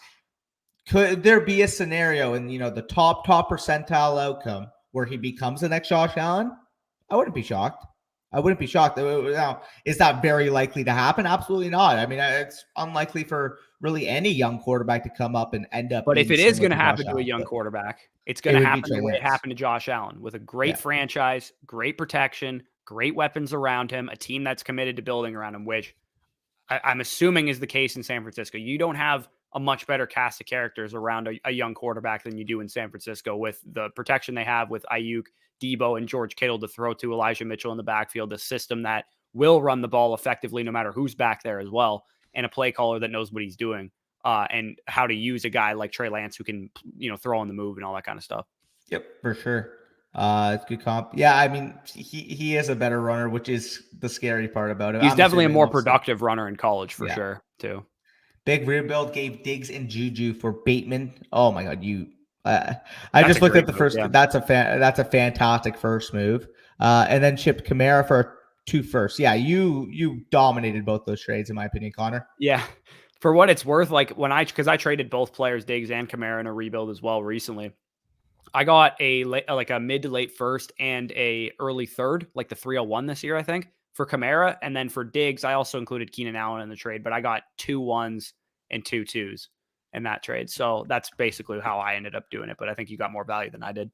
could there be a scenario in the top percentile outcome where he becomes the next Josh Allen? I wouldn't be shocked. Now, is that very likely to happen? Absolutely not. I mean, it's unlikely for really any young quarterback to come up and end up. But if it is going to happen to a young quarterback, it's going to happen the way it happened to Josh Allen, with a great franchise, great protection, great weapons around him, a team that's committed to building around him, which I'm assuming is the case in San Francisco. You don't have a much better cast of characters around a young quarterback than you do in San Francisco, with the protection they have with Ayuk, Debo, and George Kittle to throw to Elijah Mitchell in the backfield, a system that will run the ball effectively no matter who's back there as well, and a play caller that knows what he's doing, and how to use a guy like Trey Lance who can, throw on the move and all that kind of stuff. Yep, for sure. It's good comp. Yeah, I mean, he is a better runner, which is the scary part about it. He's definitely a more productive runner in college for sure, too. Big rebuild gave Diggs and Juju for Bateman. Oh my God, I just looked at the first. Yeah. That's a fantastic first move. And then shipped Kamara for 2 firsts. Yeah, you dominated both those trades in my opinion, Connor. Yeah, for what it's worth, like because I traded both players, Diggs and Kamara, in a rebuild as well recently. I got a mid to late first and a early third, like the 301 this year, I think, for Kamara. And then for Diggs, I also included Keenan Allen in the trade, but I got 2 1s and 2 2s in that trade. So that's basically how I ended up doing it. But I think you got more value than I did.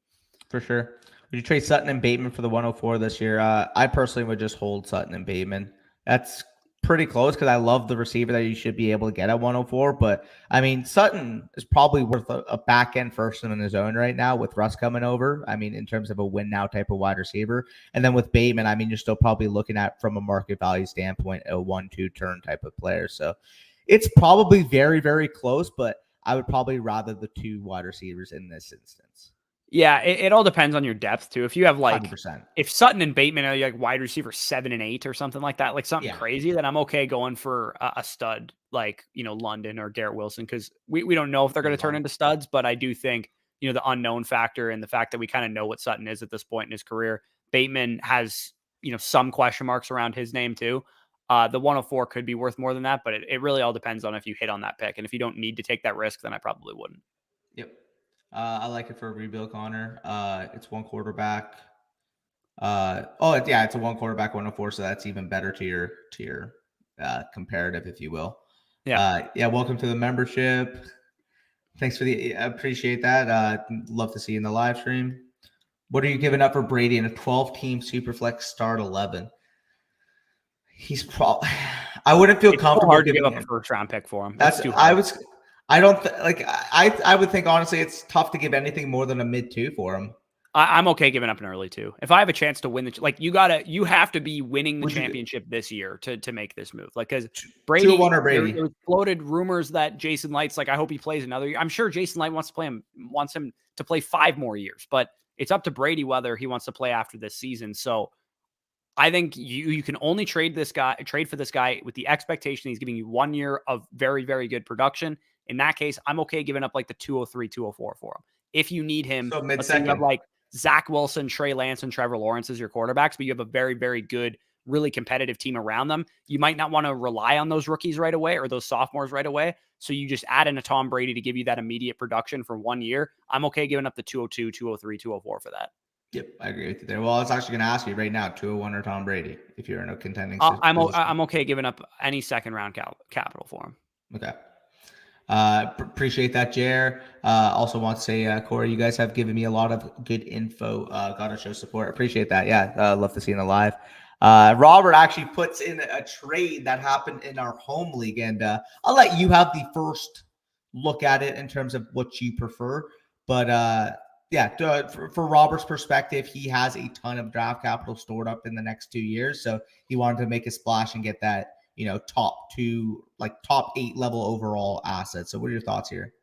For sure. Would you trade Sutton and Bateman for the 104 this year? I personally would just hold Sutton and Bateman. That's pretty close because I love the receiver that you should be able to get at 104. But I mean, Sutton is probably worth a back end first in his own right now with Russ coming over. I mean, in terms of a win now type of wide receiver. And then with Bateman, I mean, you're still probably looking at, from a market value standpoint, a 1-2 turn type of player. So it's probably very, very close, but I would probably rather the 2 wide receivers in this instance. Yeah, it all depends on your depth too. If you have 100%. If Sutton and Bateman are like wide receiver 7 and 8 or something like that, like something crazy, then I'm okay going for a stud like, London or Garrett Wilson, because we don't know if they're going to turn into studs, but I do think, the unknown factor and the fact that we kind of know what Sutton is at this point in his career. Bateman has, some question marks around his name too. The 104 could be worth more than that, but it really all depends on if you hit on that pick. And if you don't need to take that risk, then I probably wouldn't. Yep. I like it for a rebuild, Connor. It's 1 quarterback. It's a 1 quarterback 104, so that's even better to your comparative, if you will. Yeah. Welcome to the membership. Thanks I appreciate that. Love to see you in the live stream. What are you giving up for Brady in a 12-team Superflex start 11? He's probably. I wouldn't feel comfortable hard to give up a first round pick for him. That's too hard. I would think honestly it's tough to give anything more than a mid 2 for him. I'm okay giving up an early 2. If I have a chance to win you have to be winning the championship this year to make this move. Like, because Brady, 2-1 or Brady. There was floated rumors that Jason Light's I hope he plays another year. I'm sure Jason Light wants him to play 5 more years, but it's up to Brady whether he wants to play after this season. So I think you can only trade for this guy with the expectation he's giving you 1 year of very, very good production. In that case, I'm okay giving up like the 203, 204 for him. If you need him, so let's say you have like Zach Wilson, Trey Lance, and Trevor Lawrence as your quarterbacks, but you have a very, very good, really competitive team around them. You might not want to rely on those rookies right away or those sophomores right away. So you just add in a Tom Brady to give you that immediate production for 1 year. I'm okay giving up the 202, 203, 204 for that. Yep, I agree with you there. Well, I was actually going to ask you right now, 201 or Tom Brady, if you're in a contending position. I'm okay giving up any second round capital for him. Okay. Appreciate that, Jer. Also want to say, Corey, you guys have given me a lot of good info. Gotta show support. Appreciate that. Yeah, love to see you in the live. Robert actually puts in a trade that happened in our home league, and I'll let you have the first look at it in terms of what you prefer. But for Robert's perspective, he has a ton of draft capital stored up in the next 2 years, so he wanted to make a splash and get that top 8 level overall assets. So what are your thoughts here?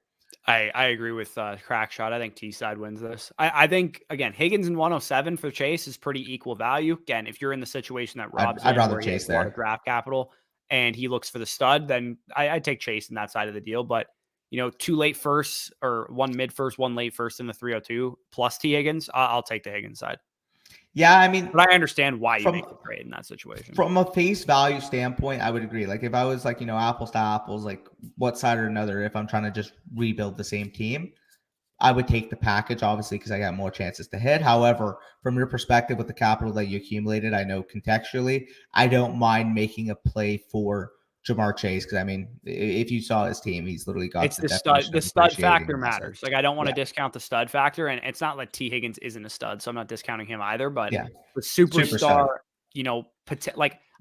I agree with Crackshot. I think T-Side wins this. I think, again, Higgins and 107 for Chase is pretty equal value. Again, if you're in the situation that Rob's I'd rather Chase there. Draft capital and he looks for the stud, then I'd take Chase in that side of the deal. But, 2 late firsts or 1 mid first, 1 late first in the 302 plus T Higgins, I'll take the Higgins side. Yeah, I mean, but I understand why you make the trade in that situation. From a face value standpoint, I would agree. Like, if I was apples to apples, like what side or another, if I'm trying to just rebuild the same team, I would take the package, obviously, because I got more chances to hit. However, from your perspective with the capital that you accumulated, I know contextually, I don't mind making a play for Jamar Chase, because I mean, if you saw his team, he's literally got the stud factor matters. Like, I don't want to discount the stud factor, and it's not like T Higgins isn't a stud, so I'm not discounting him either. But the superstar,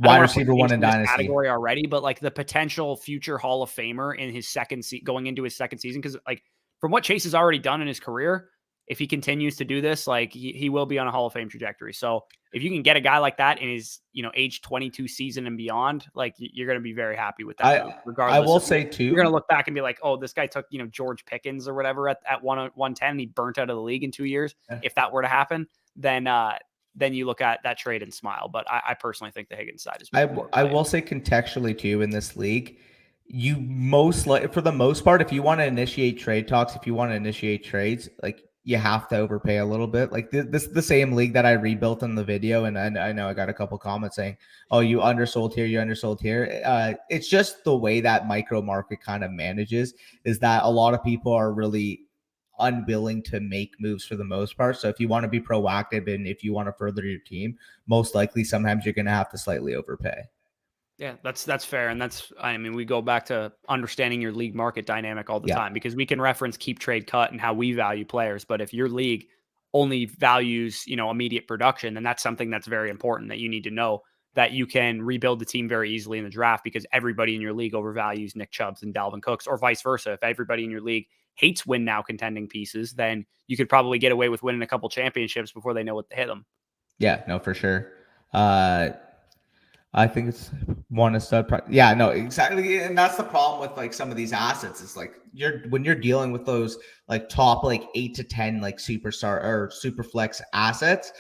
wide receiver one in this Dynasty category already, but like the potential future Hall of Famer in his going into his second season. Cause like from what Chase has already done in his career, if he continues to do this, like he will be on a Hall of Fame trajectory. So if you can get a guy like that in his, age 22 season and beyond, like you're going to be very happy with that move, regardless. I will say too, you're going to look back and be like, oh, this guy took, George Pickens or whatever at 110 and he burnt out of the league in 2 years. Yeah. If that were to happen, then you look at that trade and smile. But I personally think the Higgins side is more. I will say contextually too in this league, you for the most part, if you want to initiate trade talks, if you want to initiate trades, like you have to overpay a little bit. Like this is the same league that I rebuilt in the video, and I know I got a couple comments saying, "Oh, you undersold here, you undersold here." It's just the way that micro market kind of manages is that a lot of people are really unwilling to make moves for the most part. So if you want to be proactive and if you want to further your team, most likely sometimes you're going to have to slightly overpay. Yeah, that's fair. And we go back to understanding your league market dynamic all the time, because we can reference keep, trade, cut and how we value players. But if your league only values, immediate production, then that's something that's very important that you need to know, that you can rebuild the team very easily in the draft, because everybody in your league overvalues Nick Chubbs and Dalvin Cooks, or vice versa. If everybody in your league hates win now contending pieces, then you could probably get away with winning a couple championships before they know what to hit them. Yeah, no, for sure. I think it's one a stud. Yeah, no, exactly. And that's the problem with like some of these assets is like when you're dealing with those like top like 8 to 10 like superstar or super flex assets,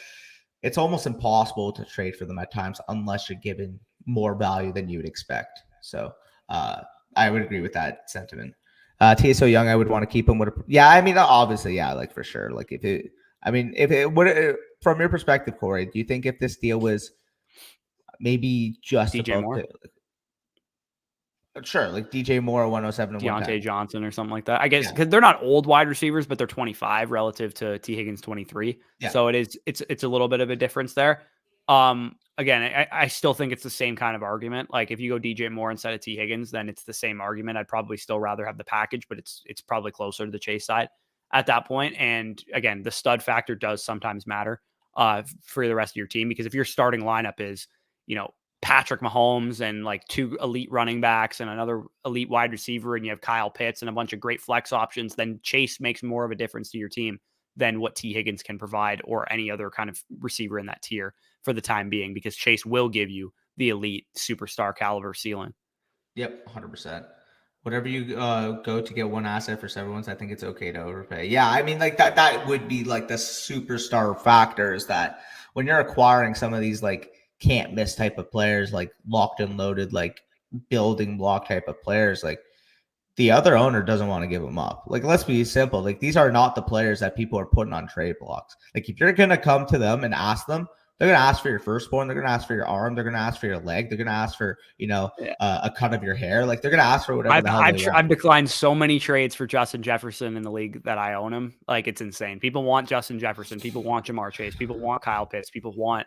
it's almost impossible to trade for them at times unless you're given more value than you would expect. So I would agree with that sentiment. TSO Young, I would want to keep him. Obviously, yeah, like for sure. Like from your perspective, Corey, do you think if this deal was maybe just DJ Moore? Sure, like DJ Moore, 107 and Deontay Johnson or something like that. I guess because they're not old wide receivers, but they're 25 relative to T. Higgins 23. Yeah. So it's a little bit of a difference there. Again, I still think it's the same kind of argument. Like if you go DJ Moore instead of T. Higgins, then it's the same argument. I'd probably still rather have the package, but it's probably closer to the Chase side at that point. And again, the stud factor does sometimes matter for the rest of your team, because if your starting lineup is, Patrick Mahomes and like 2 elite running backs and another elite wide receiver, and you have Kyle Pitts and a bunch of great flex options, then Chase makes more of a difference to your team than what T. Higgins can provide or any other kind of receiver in that tier for the time being, because Chase will give you the elite superstar caliber ceiling. Yep, 100%. Whatever you go to get one asset for 7 months, I think it's okay to overpay. Yeah, I mean, like that would be like the superstar factors that when you're acquiring some of these like can't miss type of players, like locked and loaded, like building block type of players, like the other owner doesn't want to give them up. Like, let's be simple. Like, these are not the players that people are putting on trade blocks. Like, if you're going to come to them and ask them, they're going to ask for your firstborn. They're going to ask for your arm. They're going to ask for your leg. They're going to ask for, a cut of your hair. Like, they're going to ask for whatever I've declined so many trades for Justin Jefferson in the league that I own him. Like, it's insane. People want Justin Jefferson. People want Jamar Chase. People want Kyle Pitts. People want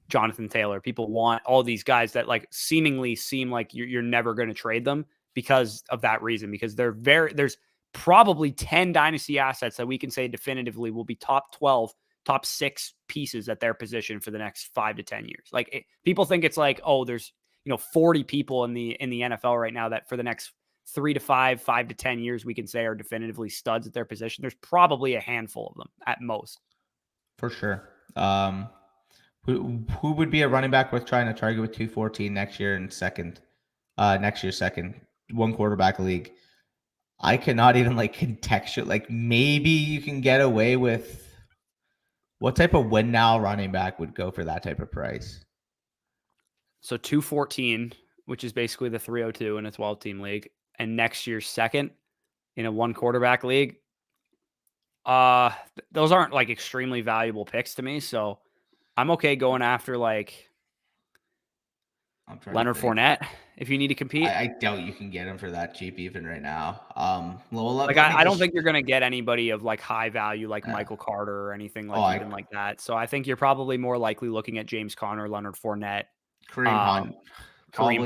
Jonathan Taylor. People want all these guys that like seemingly seem like you're never going to trade them because of that reason, because there's probably 10 dynasty assets that we can say definitively will be top 12, top 6 pieces at their position for the next 5 to 10 years. Like people think it's like, oh, there's 40 people in the NFL right now that for the next 3 to 5 to 10 years we can say are definitively studs at their position. There's probably a handful of them at most. For sure. Who would be a running back worth trying to target with 214 next year and second? Next year's second, 1 quarterback league. I cannot even like contextual. Like maybe you can get away with what type of win now running back would go for that type of price. So 214, which is basically the 302 in a 12-team league, and next year's second in a 1 quarterback league. Those aren't like extremely valuable picks to me, so I'm okay going after like Leonard Fournette if you need to compete. I doubt you can get him for that cheap even right now. I don't think you're going to get anybody of like high value like Michael Carter or anything like like that. So I think you're probably more likely looking at James Conner, Leonard Fournette, Kareem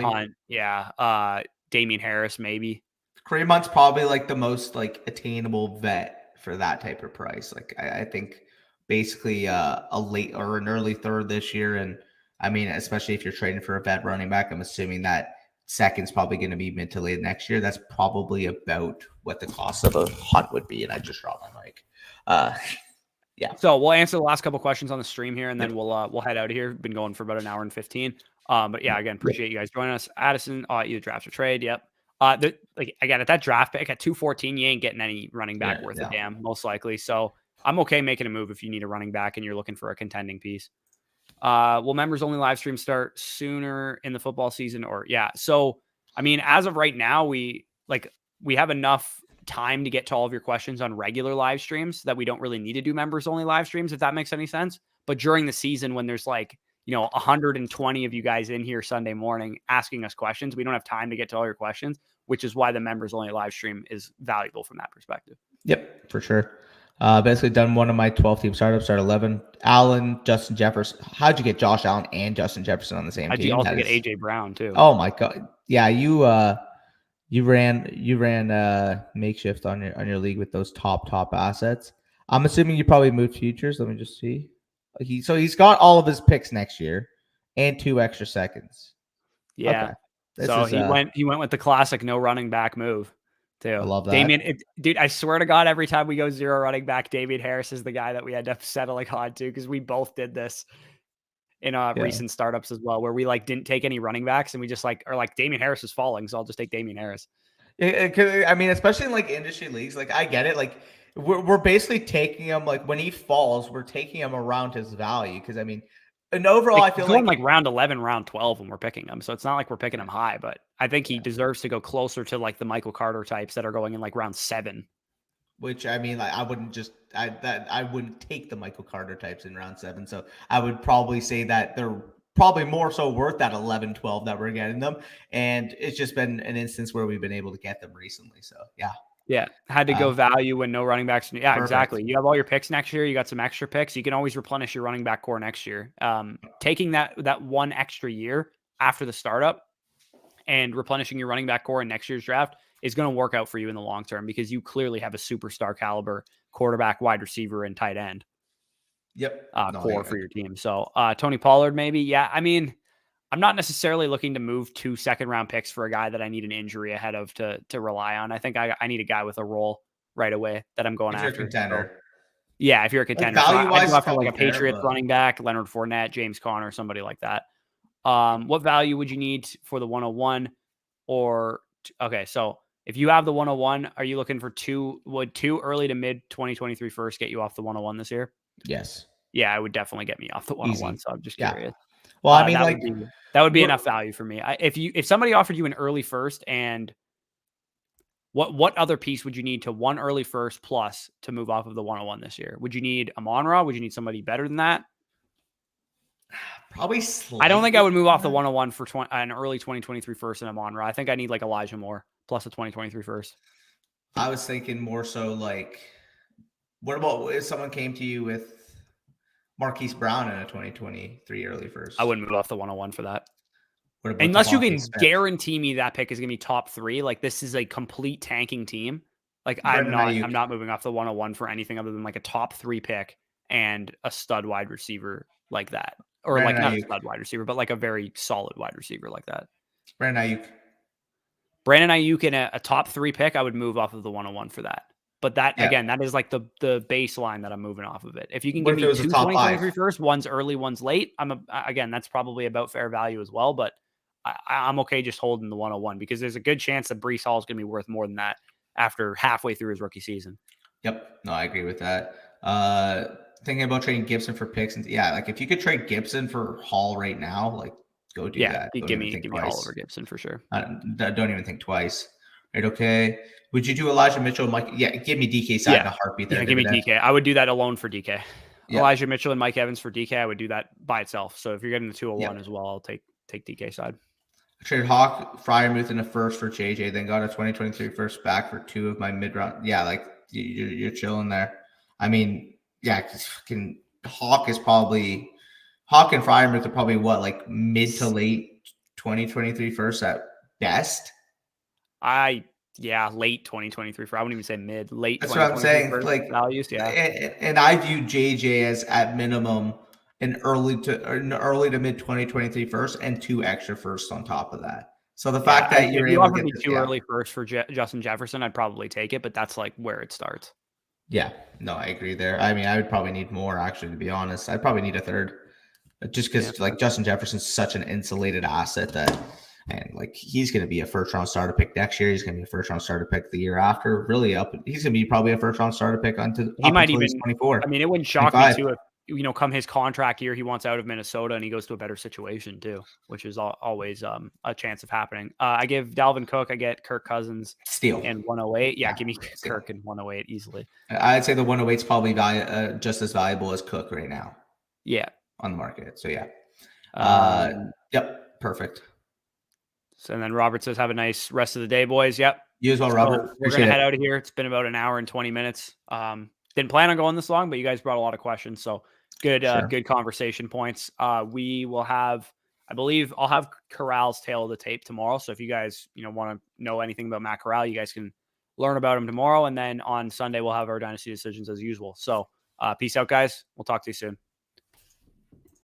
Hunt, yeah, Damian Harris maybe. Kareem Hunt's probably like the most like attainable vet for that type of price. Like I think basically a late or an early third this year and I mean, especially if you're trading for a vet running back, I'm assuming that second's probably going to be mid to late next year. That's probably about what the cost of a Hunt would be. And I just dropped my mic. Yeah. So we'll answer the last couple questions on the stream here, and then we'll head out of here. Been going for about an hour and 15. But yeah, again, appreciate you guys joining us. Addison, either draft or trade. Yep. Again, at that draft pick at 214, you ain't getting any running back worth a damn, most likely. So I'm okay making a move if you need a running back and you're looking for a contending piece. Will members only live stream start sooner in the football season? Or yeah. So I mean, as of right now, we have enough time to get to all of your questions on regular live streams that we don't really need to do members only live streams, if that makes any sense. But during the season, when there's 120 of you guys in here Sunday morning asking us questions, we don't have time to get to all your questions, which is why the members only live stream is valuable from that perspective. Yep, for sure. Basically done one of my 12 team startups, start 11. Allen, Justin Jefferson. How'd you get Josh Allen and Justin Jefferson on the same team? How'd you also get AJ Brown too? Oh my God. Yeah. You ran makeshift on your league with those top assets. I'm assuming you probably moved futures. Let me just see. He's got all of his picks next year and 2 extra seconds. Yeah. Okay. So he went with the classic no running back move too. I love that. Dude, I swear to God, every time we go 0 running back, Damian Harris is the guy that we end up settling on to, because we both did this in recent startups as well, where we didn't take any running backs and we just are Damian Harris is falling, so I'll just take Damian Harris. I mean, especially in industry leagues, I get it. We're basically taking him when he falls, we're taking him around his value, because I mean, and overall, I feel going round 11, round 12 when we're picking him, so it's not like we're picking him high, but I think he deserves to go closer to the Michael Carter types that are going in round 7. Which I mean, I wouldn't take the Michael Carter types in round 7. So I would probably say that they're probably more so worth that 11, 12 that we're getting them. And it's just been an instance where we've been able to get them recently. So yeah. Yeah. Had to go value when no running backs. Yeah, perfect. Exactly. You have all your picks next year. You got some extra picks. You can always replenish your running back core next year. Taking that one extra year after the startup and replenishing your running back core in next year's draft is going to work out for you in the long term, because you clearly have a superstar caliber quarterback, wide receiver, and tight end. Yep. Core for your team. So Tony Pollard, maybe. Yeah. I mean, I'm not necessarily looking to move 2 second-round picks for a guy that I need an injury ahead of to rely on. I think I need a guy with a role right away that I'm going after. If you're a contender. So, yeah, if you're a contender. Value-wise, so I a Patriots running back, Leonard Fournette, James Conner, somebody like that. What value would you need for the 101? Okay, so if you have the 101, are you looking for 2 early to mid 2023 first get you off the 101 this year? Yes. Yeah, it would definitely get me off the 101. Easy. So I'm just curious. Well, I mean, that would be enough value for me. If somebody offered you an early first, and what other piece would you need to 1 early first plus to move off of the 101 this year? Would you need Amon-Ra? Would you need somebody better than that? Probably slightly. I don't think I would move off the 101 for an early 2023 first and Amon-Ra. I think I need Elijah Moore plus a 2023 first. I was thinking more so what about if someone came to you with Marquise Brown in a 2023 early first? I wouldn't move off the 101 for that. Unless you can guarantee me that pick is going to be top 3. This is a complete tanking team. I'm not moving off the 101 for anything other than a top 3 pick and a stud wide receiver like that. Or not a stud wide receiver, but a very solid wide receiver like that. Brandon Ayuk in a top 3 pick, I would move off of the 101 for that. But that, again, that is the baseline that I'm moving off of it. If you can give me 2 2023 first, one's early, one's late, again, that's probably about fair value as well. But I'm okay just holding the 101, because there's a good chance that Breece Hall is going to be worth more than that after halfway through his rookie season. Yep. No, I agree with that. Thinking about trading Gibson for picks, and if you could trade Gibson for Hall right now, go do that. Give me Hall over Gibson for sure. Don't even think twice. Right? Okay. Would you do Elijah Mitchell and Mike? Yeah, give me DK side in a heartbeat. Yeah, give me DK. I would do that alone for DK. Yeah. Elijah Mitchell and Mike Evans for DK. I would do that by itself. So if you're getting the 201 as well, I'll take DK side. I traded Hawk Freiermuth in a first for JJ, then got a 2023 first back for 2 of my mid round. Yeah, you're chilling there. I mean, yeah, because Hawk and Freiermuth are probably mid to late 2023 first at best. Late 2023 I wouldn't even say mid, late. That's what I'm saying. Values, yeah. And I view JJ as at minimum an early to mid 2023 first and 2 extra firsts on top of that. So the fact that you're if you able to offered get me this, 2 early first for Justin Jefferson, I'd probably take it, but that's like where it starts. Yeah, no, I agree there. I mean, I would probably need more, actually, to be honest. I'd probably need a third, just because like Justin Jefferson's such an insulated asset that, and like he's going to be a first round starter pick next year. He's going to be a first round starter pick the year after. Really he's going to be probably a first round starter pick until he's 24. I mean, it wouldn't shock 25. me too if come his contract year, he wants out of Minnesota and he goes to a better situation too, which is always a chance of happening. I give Dalvin Cook, I get Kirk Cousins Steal and 108. Yeah, give me steal. Kirk and 108 easily. I'd say the 108 is probably just as valuable as Cook right now. Yeah, on the market. So yeah, yep, perfect. So and then Robert says, "Have a nice rest of the day, boys." Yep. You as well, Robert. So we're gonna head out of here. It's been about an hour and 20 minutes. Didn't plan on going this long, but you guys brought a lot of questions. So good, good conversation points. We will have, I believe I'll have Corral's tail of the tape tomorrow. So if you guys, want to know anything about Matt Corral, you guys can learn about him tomorrow. And then on Sunday, we'll have our Dynasty decisions as usual. So peace out, guys. We'll talk to you soon.